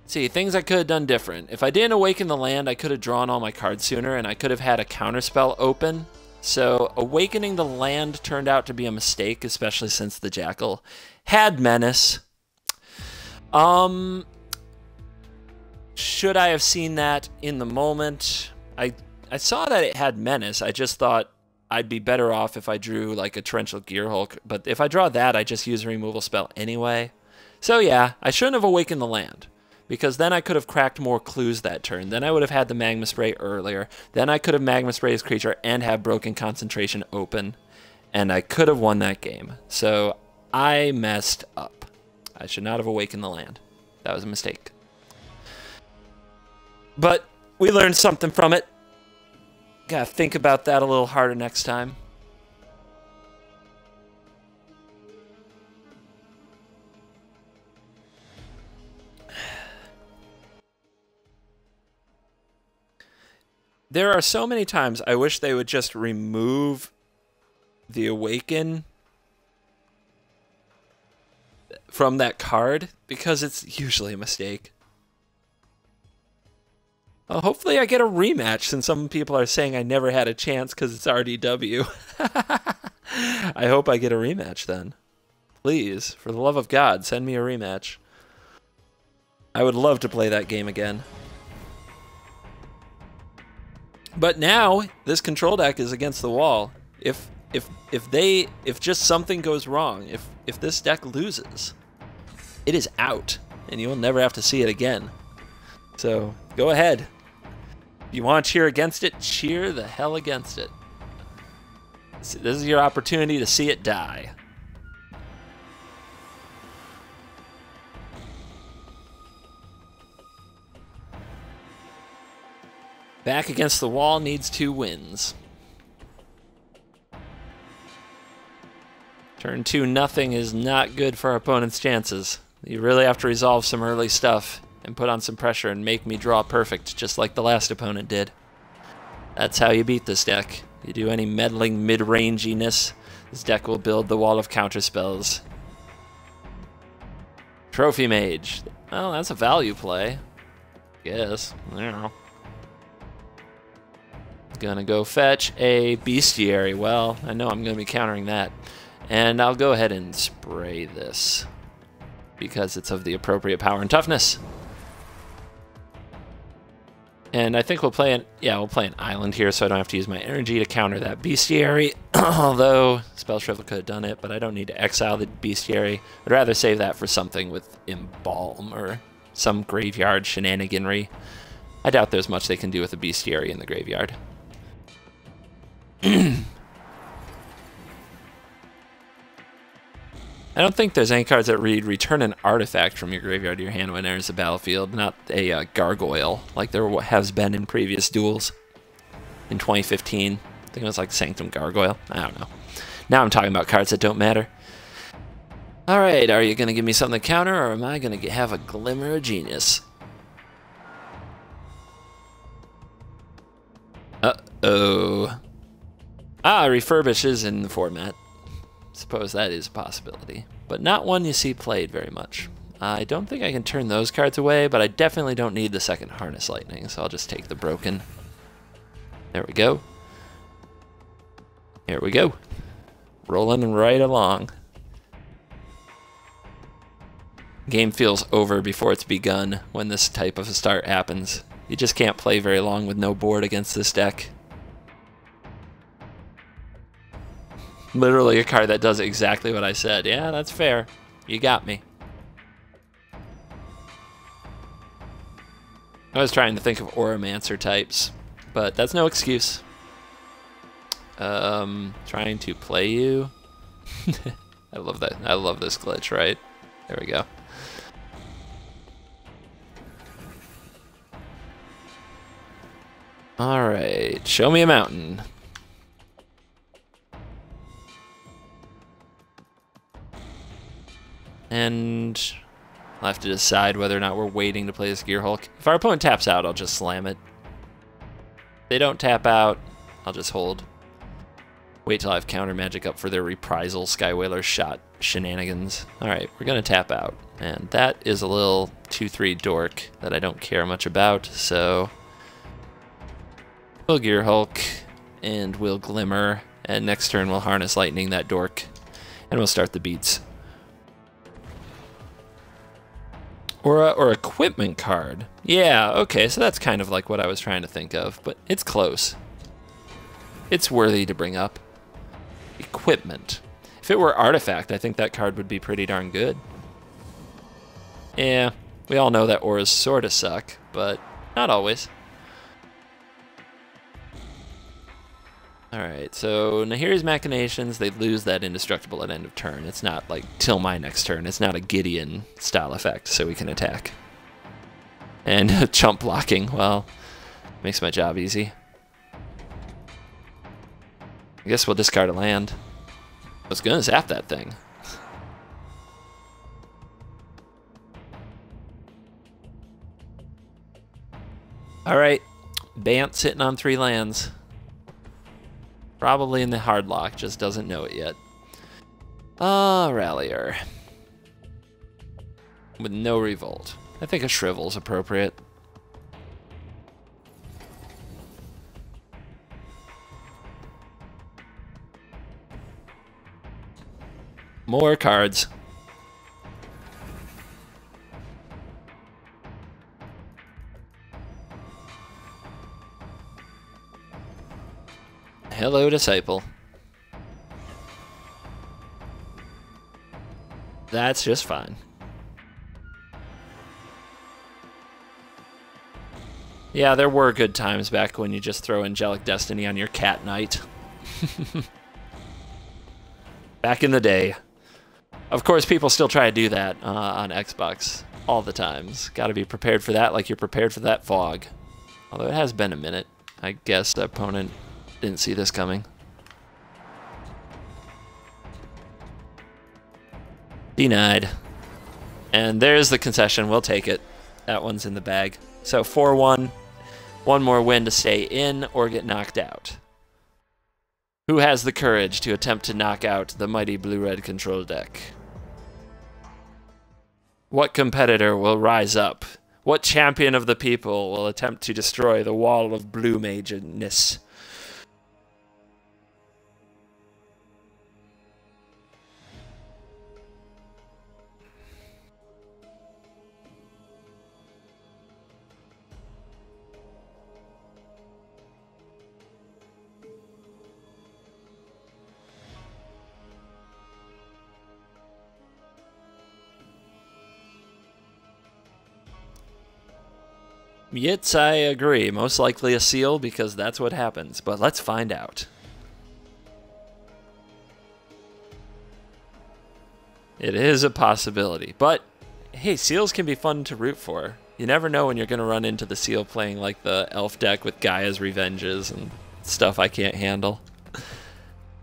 [SPEAKER 1] See, things I could have done different. If I didn't awaken the land, I could have drawn all my cards sooner, and I could have had a counterspell open So awakening the land turned out to be a mistake, especially since the Jackal had menace. Should I have seen that in the moment? I saw that it had menace. I just thought I'd be better off if I drew like a torrential gearhulk. But if I draw that, I just use a removal spell anyway. So yeah, I shouldn't have awakened the land, because then I could have cracked more clues that turn. Then I would have had the magma spray earlier. Then I could have magma sprayed his creature and have broken concentration open. And I could have won that game. So I messed up. I should not have awakened the land. That was a mistake. But we learned something from it. Gotta think about that a little harder next time. There are so many times I wish they would just remove the Awaken from that card, because it's usually a mistake. Well, hopefully I get a rematch, since some people are saying I never had a chance because it's RDW. I hope I get a rematch then. Please, for the love of God, send me a rematch. I would love to play that game again. But now this control deck is against the wall. If just something goes wrong, if this deck loses, it is out, and you will never have to see it again. So go ahead. If you want to cheer against it, cheer the hell against it. This is your opportunity to see it die. Back against the wall needs 2 wins. Turn 2 nothing is not good for our opponent's chances. You really have to resolve some early stuff and put on some pressure and make me draw perfect, just like the last opponent did. That's how you beat this deck. You do any meddling mid-ranginess, this deck will build the wall of counterspells. Trophy Mage. Well, that's a value play. Guess. I don't know. Gonna go fetch a bestiary. Well, I know I'm gonna be countering that. And I'll go ahead and spray this, because it's of the appropriate power and toughness. And I think we'll play an island here, so I don't have to use my energy to counter that bestiary. Although spell shrivel could have done it, but I don't need to exile the bestiary. I'd rather save that for something with embalm or some graveyard shenaniganry. I doubt there's much they can do with a bestiary in the graveyard. I don't think there's any cards that read return an artifact from your graveyard to your hand when it enters the battlefield, not a gargoyle like there has been in previous duels. In 2015, I think it was like Sanctum Gargoyle. I don't know. Now I'm talking about cards that don't matter. Alright, are you going to give me something to counter, or am I going to have a Glimmer of Genius? Uh-oh. Ah, refurbish is in the format. Suppose that is a possibility, but not one you see played very much. I don't think I can turn those cards away, but I definitely don't need the second Harness Lightning, so I'll just take the broken. There we go. Here we go. Rolling right along. Game feels over before it's begun when this type of a start happens. You just can't play very long with no board against this deck. Literally a card that does exactly what I said. Yeah, that's fair. You got me. I was trying to think of Auramancer types, but that's no excuse. Trying to play you. I love that. I love this glitch, right? There we go. Alright, show me a mountain. And I'll have to decide whether or not we're waiting to play this Gearhulk. If our opponent taps out, I'll just slam it. If they don't tap out, I'll just hold. Wait till I have counter magic up for their reprisal Skywhaler shot shenanigans. Alright, we're going to tap out. And that is a little 2/3 dork that I don't care much about, so we'll Gearhulk. And we'll glimmer, and next turn we'll harness lightning that dork, and we'll start the beats. Or equipment card. Yeah, okay, so that's kind of like what I was trying to think of, but it's close. It's worthy to bring up. Equipment. If it were artifact, I think that card would be pretty darn good. Yeah, we all know that auras sort of suck, but not always. Alright, so Nahiri's Machinations, they lose that indestructible at end of turn. It's not like till my next turn. It's not a Gideon style effect, so we can attack. And chump blocking, well, makes my job easy. I guess we'll discard a land. I was gonna zap that thing. Alright, Bant's hitting on 3 lands. Probably in the hard lock, just doesn't know it yet. Rallier. With no revolt. I think a shrivel's appropriate. More cards. Hello, Disciple. That's just fine. Yeah, there were good times back when you just throw Angelic Destiny on your cat knight. Back in the day. Of course, people still try to do that on Xbox all the times. Gotta be prepared for that like you're prepared for that fog. Although it has been a minute. I guess the opponent didn't see this coming. Denied. And there's the concession. We'll take it. That one's in the bag. So 4-1. One more win to stay in or get knocked out. Who has the courage to attempt to knock out the mighty blue-red control deck? What competitor will rise up? What champion of the people will attempt to destroy the wall of blue mageness? Yes, I agree. Most likely a seal because that's what happens. But let's find out. It is a possibility. But, hey, seals can be fun to root for. You never know when you're going to run into the seal playing like the elf deck with Gaia's Revenges and stuff I can't handle.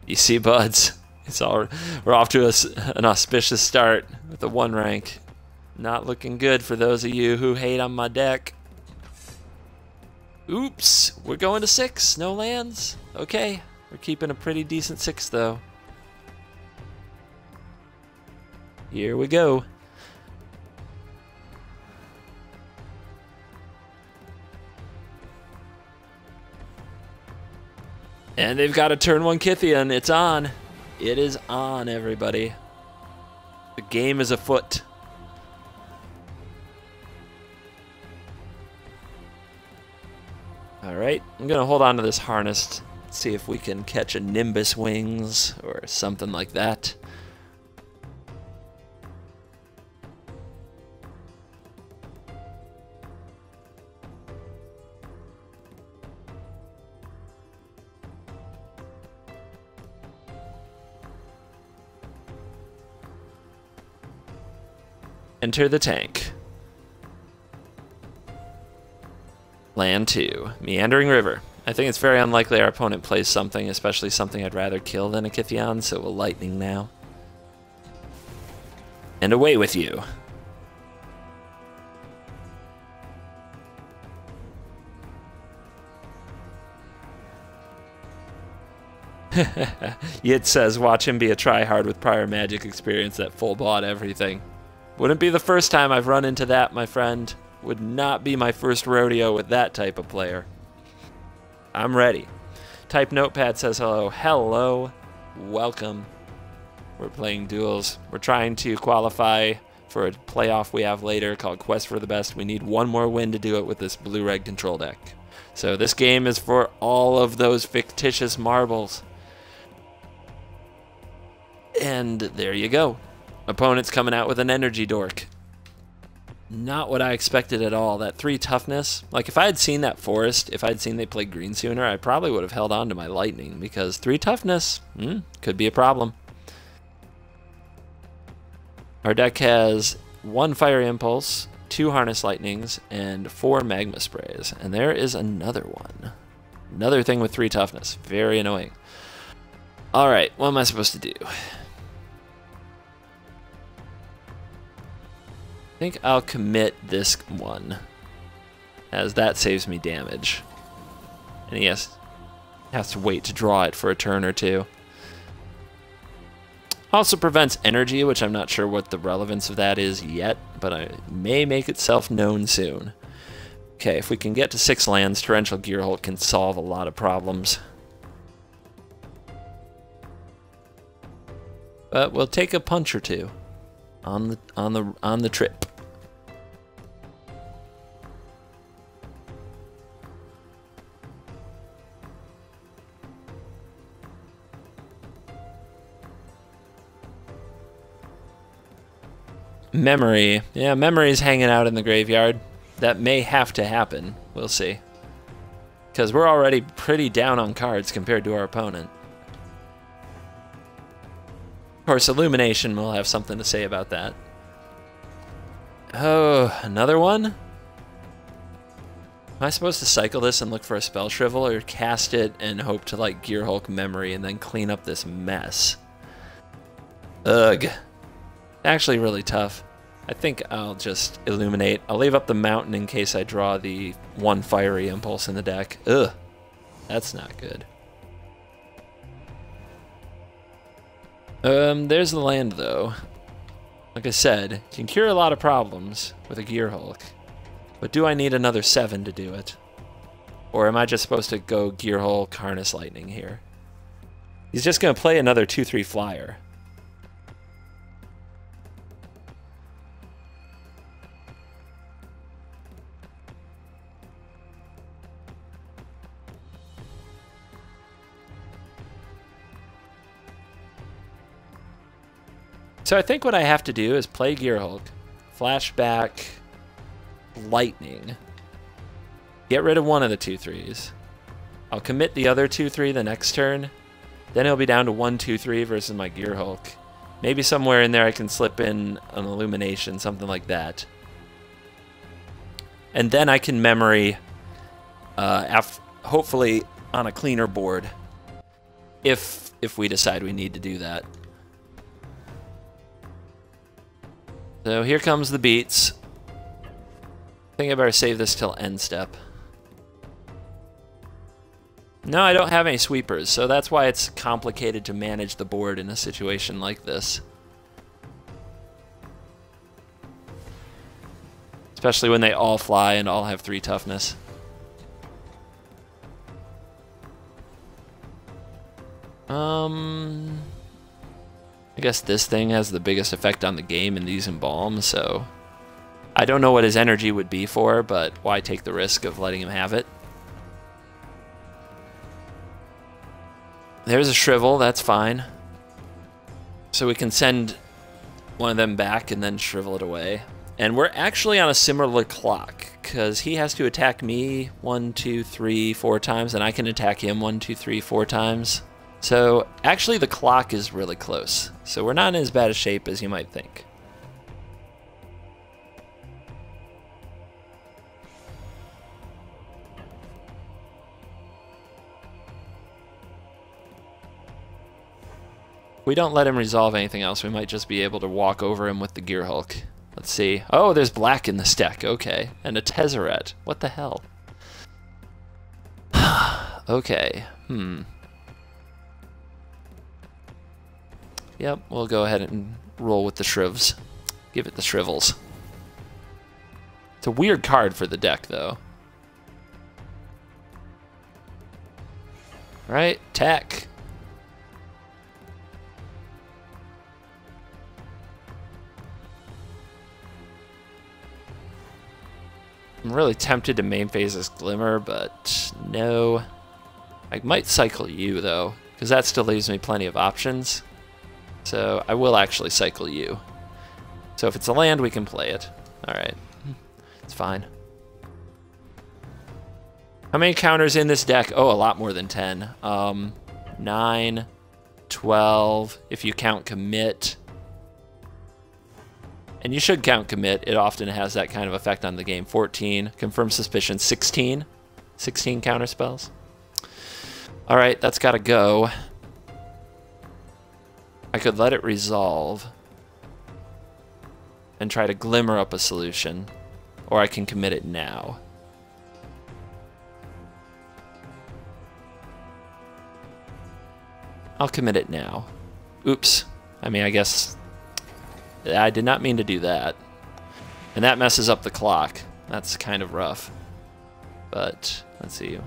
[SPEAKER 1] You see, buds? We're off to an auspicious start with the 1 rank. Not looking good for those of you who hate on my deck. Oops, we're going to 6, no lands. Okay, we're keeping a pretty decent 6 though. Here we go. And they've got a turn 1 Kythian. It's on. It is on, everybody. The game is afoot. Alright, I'm going to hold on to this harness, see if we can catch a Nimbus Wings or something like that. Enter the tank. Land 2, Meandering River. I think it's very unlikely our opponent plays something, especially something I'd rather kill than a Kythian, so we'll lightning now. And away with you. Yit says, watch him be a tryhard with prior Magic experience that full bought everything. Wouldn't be the first time I've run into that, my friend. Would not be my first rodeo with that type of player. I'm ready. Type Notepad says hello. Hello. Welcome. We're playing duels. We're trying to qualify for a playoff we have later called Quest for the Best. We need one more win to do it with this blue-red control deck. So this game is for all of those fictitious marbles. And there you go. Opponent's coming out with an energy dork. Not what I expected at all. That 3 toughness. Like, if I had seen that forest, if I'd seen they played green sooner, I probably would have held on to my lightning, because 3 toughness could be a problem. Our deck has 1 fire impulse, 2 harness lightnings, and 4 magma sprays. And there is another one. Another thing with 3 toughness. Very annoying. Alright, what am I supposed to do? I think I'll commit this one, as that saves me damage. And he has to wait to draw it for a turn or 2. Also prevents energy, which I'm not sure what the relevance of that is yet, but it may make itself known soon. Okay, if we can get to 6 lands, Torrential Gearhulk can solve a lot of problems. But we'll take a punch or 2 on the trip. Memory. Yeah, memory's hanging out in the graveyard. That may have to happen. We'll see. Because we're already pretty down on cards compared to our opponent. Of course, Illumination will have something to say about that. Oh, another one? Am I supposed to cycle this and look for a spell shrivel, or cast it and hope to, like, Gearhulk memory and then clean up this mess? Ugh. Actually really tough. I think I'll just illuminate. I'll leave up the mountain in case I draw the 1 fiery impulse in the deck. Ugh. That's not good. There's the land, though. Like I said, you can cure a lot of problems with a Gearhulk. But do I need another 7 to do it? Or am I just supposed to go Gearhulk, Harness Lightning here? He's just going to play another 2/3 flyer. So I think what I have to do is play Gearhulk, flashback, lightning, get rid of one of the 2/3s. I'll commit the other 2/3 the next turn. Then he'll be down to 1/2/3 versus my Gearhulk. Maybe somewhere in there I can slip in an Illumination, something like that. And then I can memory, hopefully on a cleaner board, if we decide we need to do that. So here comes the beats. I think I better save this till end step. No, I don't have any sweepers, so that's why it's complicated to manage the board in a situation like this. Especially when they all fly and all have 3 toughness. I guess this thing has the biggest effect on the game in these embalms, so I don't know what his energy would be for, but why take the risk of letting him have it? There's a shrivel, that's fine. So we can send one of them back and then shrivel it away. And we're actually on a similar clock, because he has to attack me 1, 2, 3, 4 times, and I can attack him 1, 2, 3, 4 times. So actually the clock is really close. So we're not in as bad a shape as you might think. If we don't let him resolve anything else, we might just be able to walk over him with the Gearhulk. Let's see. Oh, there's black in this deck. Okay. And a Tezzeret. What the hell? Okay. Yep, we'll go ahead and roll with the shrivs. Give it the shrivels. It's a weird card for the deck, though. Right, tech. I'm really tempted to main phase this glimmer, but no. I might cycle you though, because that still leaves me plenty of options. So I will actually cycle you. So if it's a land, we can play it. Alright. It's fine. How many counters in this deck? Oh, a lot more than 10. 9, 12, if you count commit. And you should count commit. It often has that kind of effect on the game. 14, confirm suspicion. 16. 16 counter spells. Alright, that's gotta go. I could let it resolve and try to glimmer up a solution. Or I can commit it now. I'll commit it now. Oops. I mean, I guess I did not mean to do that. And that messes up the clock. That's kind of rough. But, let's see.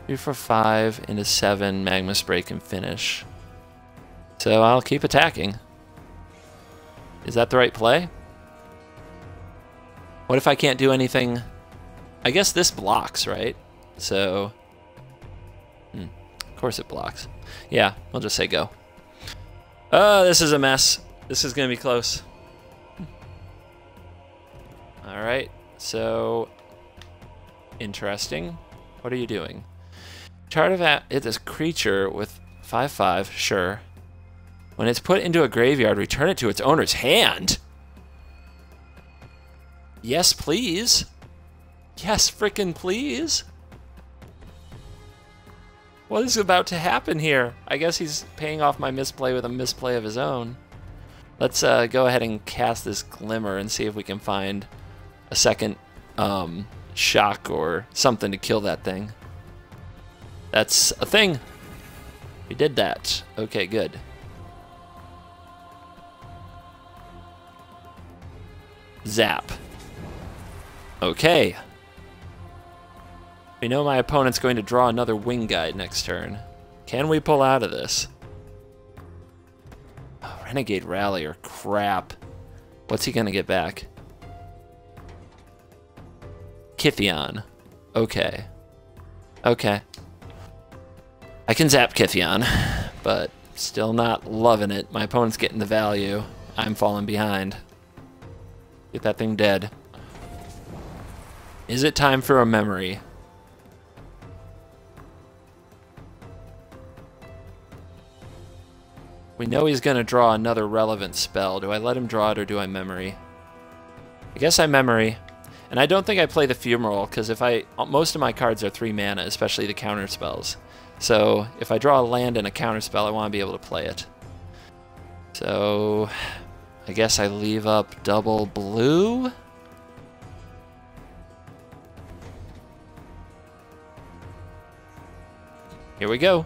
[SPEAKER 1] 3 for 5 into 7, magma spray can finish. So I'll keep attacking. Is that the right play? What if I can't do anything? I guess this blocks, right? So, of course it blocks. Yeah, we'll just say go. Oh, this is a mess. This is going to be close. Alright, so interesting. What are you doing? Chart of this creature with 5/5, sure. When it's put into a graveyard, return it to its owner's hand. Yes, please. Yes, frickin' please. What is about to happen here? I guess he's paying off my misplay with a misplay of his own. Let's go ahead and cast this glimmer and see if we can find a second shock or something to kill that thing. That's a thing. We did that. Okay, good. Zap. Okay. We know my opponent's going to draw another wing guide next turn. Can we pull out of this? Oh, Renegade Rallier, crap. What's he gonna get back? Kithion. Okay. Okay. I can zap Kithion, but still not loving it. My opponent's getting the value. I'm falling behind. Get that thing dead. Is it time for a memory? We know he's going to draw another relevant spell. Do I let him draw it or do I memory? I guess I memory. And I don't think I play the fumarole because most of my cards are 3 mana, especially the counter spells. So if I draw a land and a counter spell, I want to be able to play it. So I guess I leave up double blue. Here we go.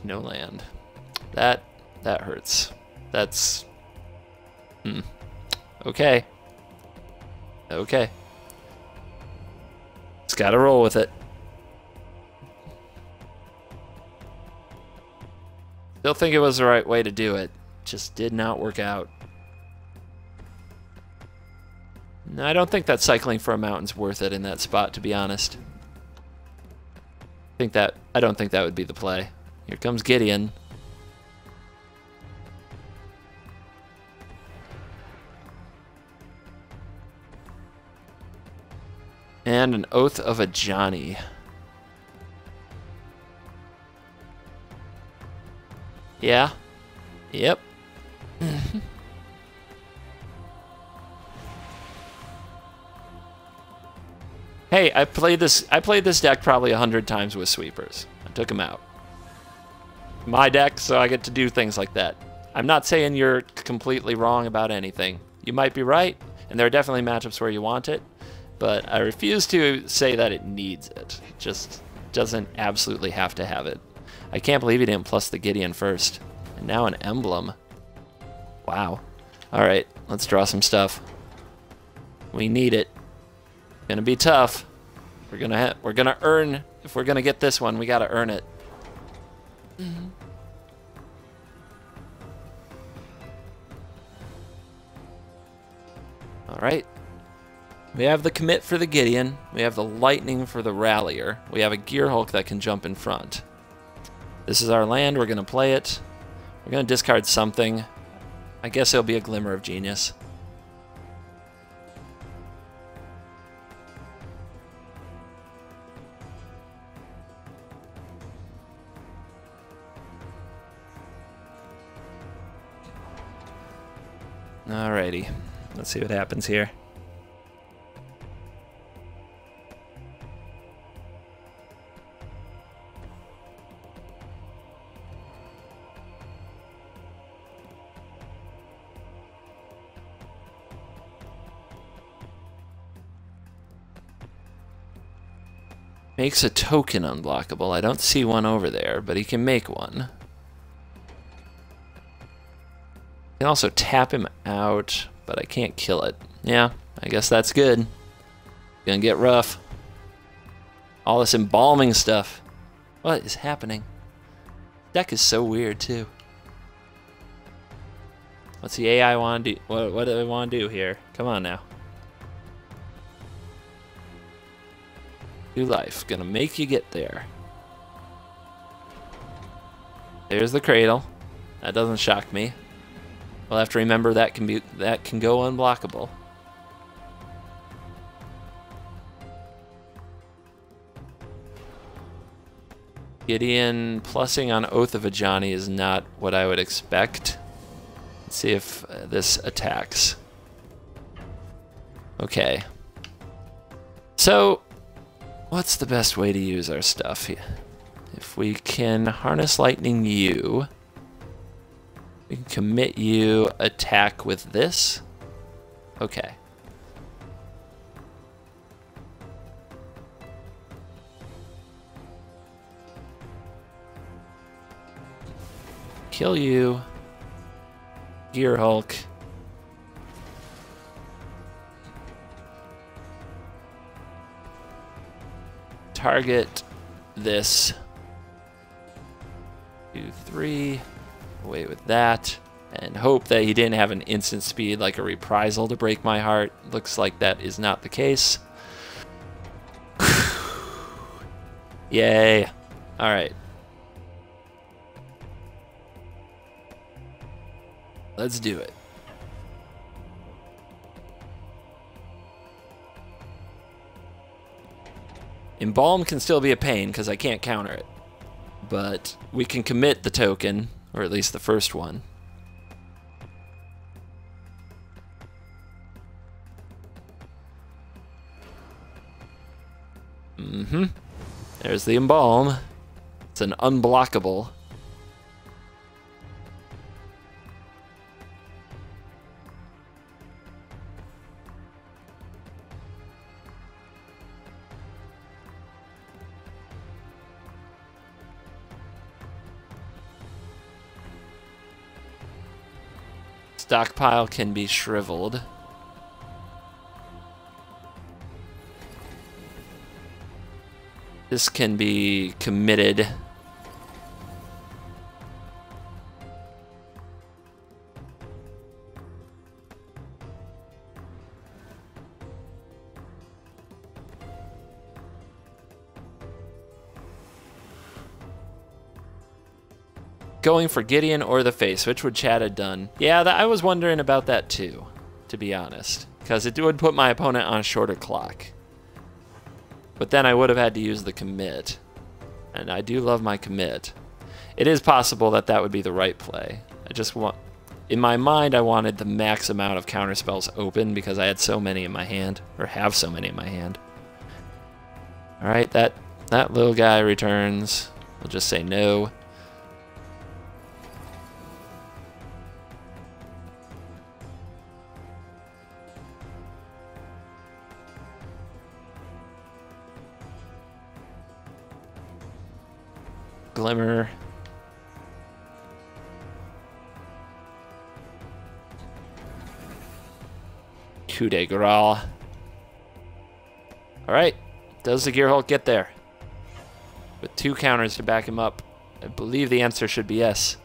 [SPEAKER 1] No land. That hurts. That's... Okay. Okay. Just gotta roll with it. Still think it was the right way to do it. Just did not work out. No, I don't think that cycling for a mountain's worth it in that spot, to be honest. I don't think that would be the play. Here comes Gideon. And an Oath of a Johnny. Yeah. Yep. Hey, I played this deck probably 100 times with sweepers. I took them out. My deck, so I get to do things like that. I'm not saying you're completely wrong about anything. You might be right, and there are definitely matchups where you want it, but I refuse to say that it needs it. It just doesn't absolutely have to have it. I can't believe he didn't plus the Gideon first. And now an emblem. Wow. Alright, let's draw some stuff. We need it. Gonna be tough. We're gonna earn. If we're gonna get this one, we gotta earn it. All right. We have the commit for the Gideon. We have the lightning for the Rallier. We have a Gearhulk that can jump in front. This is our land. We're gonna play it. We're gonna discard something. I guess it'll be a Glimmer of Genius. Alrighty, let's see what happens here. Makes a token unblockable. I don't see one over there, but he can make one. I can also tap him out, but I can't kill it. Yeah, I guess that's good. Gonna get rough. All this embalming stuff. What is happening? Deck is so weird too. What's the AI want to do? What do they want to do here? Come on now. New life. Gonna make you get there. There's the cradle. That doesn't shock me. We'll have to remember that can go unblockable. Gideon plussing on Oath of Ajani is not what I would expect. Let's see if this attacks. Okay. So, what's the best way to use our stuff here? If we can harness lightning you, we can commit you, attack with this. Okay. Kill you. Gearhulk. Target this. 2, 3. Away with that. And hope that he didn't have an instant speed like a reprisal to break my heart. Looks like that is not the case. Yay. Alright. Let's do it. Embalm can still be a pain because I can't counter it. But we can commit the token, or at least the first one. There's the embalm. It's an unblockable. Stockpile can be shriveled. This can be committed. Going for Gideon or the face, which would Chad have done? Yeah, I was wondering about that too, to be honest, because it would put my opponent on a shorter clock. But then I would have had to use the commit, and I do love my commit. It is possible that that would be the right play. I just want, in my mind, I wanted the max amount of counterspells open because I had so many in my hand, or have so many in my hand. All right, that little guy returns. We'll just say no. Glimmer. Coup de grace. Alright. Does the Gearhulk get there? With 2 counters to back him up. I believe the answer should be yes.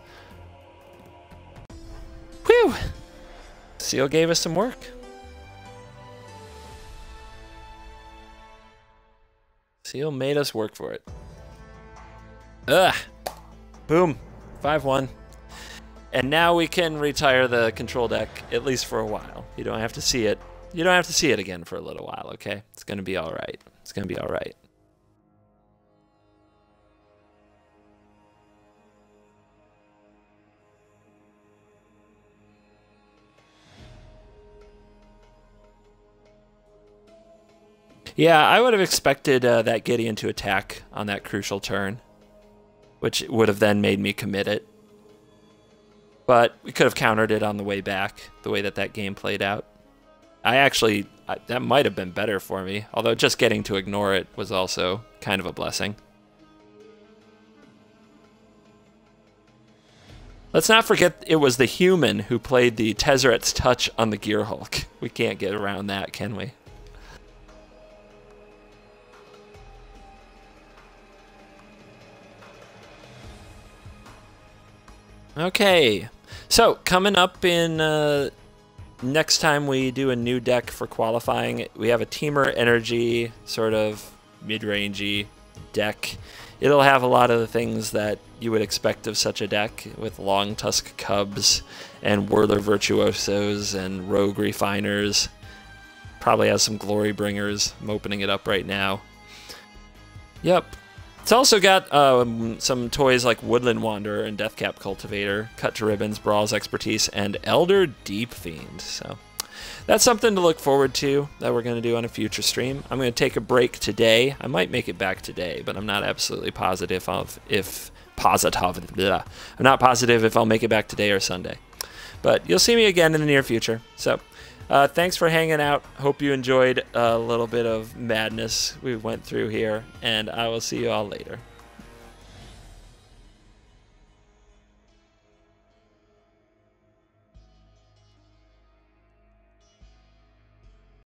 [SPEAKER 1] Whew! Seal gave us some work. Seal made us work for it. Ugh! Boom! 5-1. And now we can retire the control deck, at least for a while. You don't have to see it. You don't have to see it again for a little while, okay? It's gonna be alright. It's gonna be alright. Yeah, I would have expected that Gideon to attack on that crucial turn, which would have then made me commit it. But we could have countered it on the way back, the way that that game played out. That might have been better for me, although just getting to ignore it was also kind of a blessing. Let's not forget it was the human who played the Tezzeret's Touch on the Gearhulk. We can't get around that, can we? Okay, so coming up in next time we do a new deck for qualifying, we have a Teamer Energy sort of mid-rangey deck. It'll have a lot of the things that you would expect of such a deck, with Long Tusk Cubs and Whirler Virtuosos and Rogue Refiners. Probably has some Glory Bringers. I'm opening it up right now. Yep. It's also got some toys like Woodland Wanderer and Deathcap Cultivator, Cut to Ribbons, Brawl's Expertise, and Elder Deep Fiend. So that's something to look forward to that we're going to do on a future stream. I'm going to take a break today. I might make it back today, but I'm not absolutely positive I'm not positive if I'll make it back today or Sunday. But you'll see me again in the near future. So thanks for hanging out. Hope you enjoyed a little bit of madness we went through here, and I will see you all later.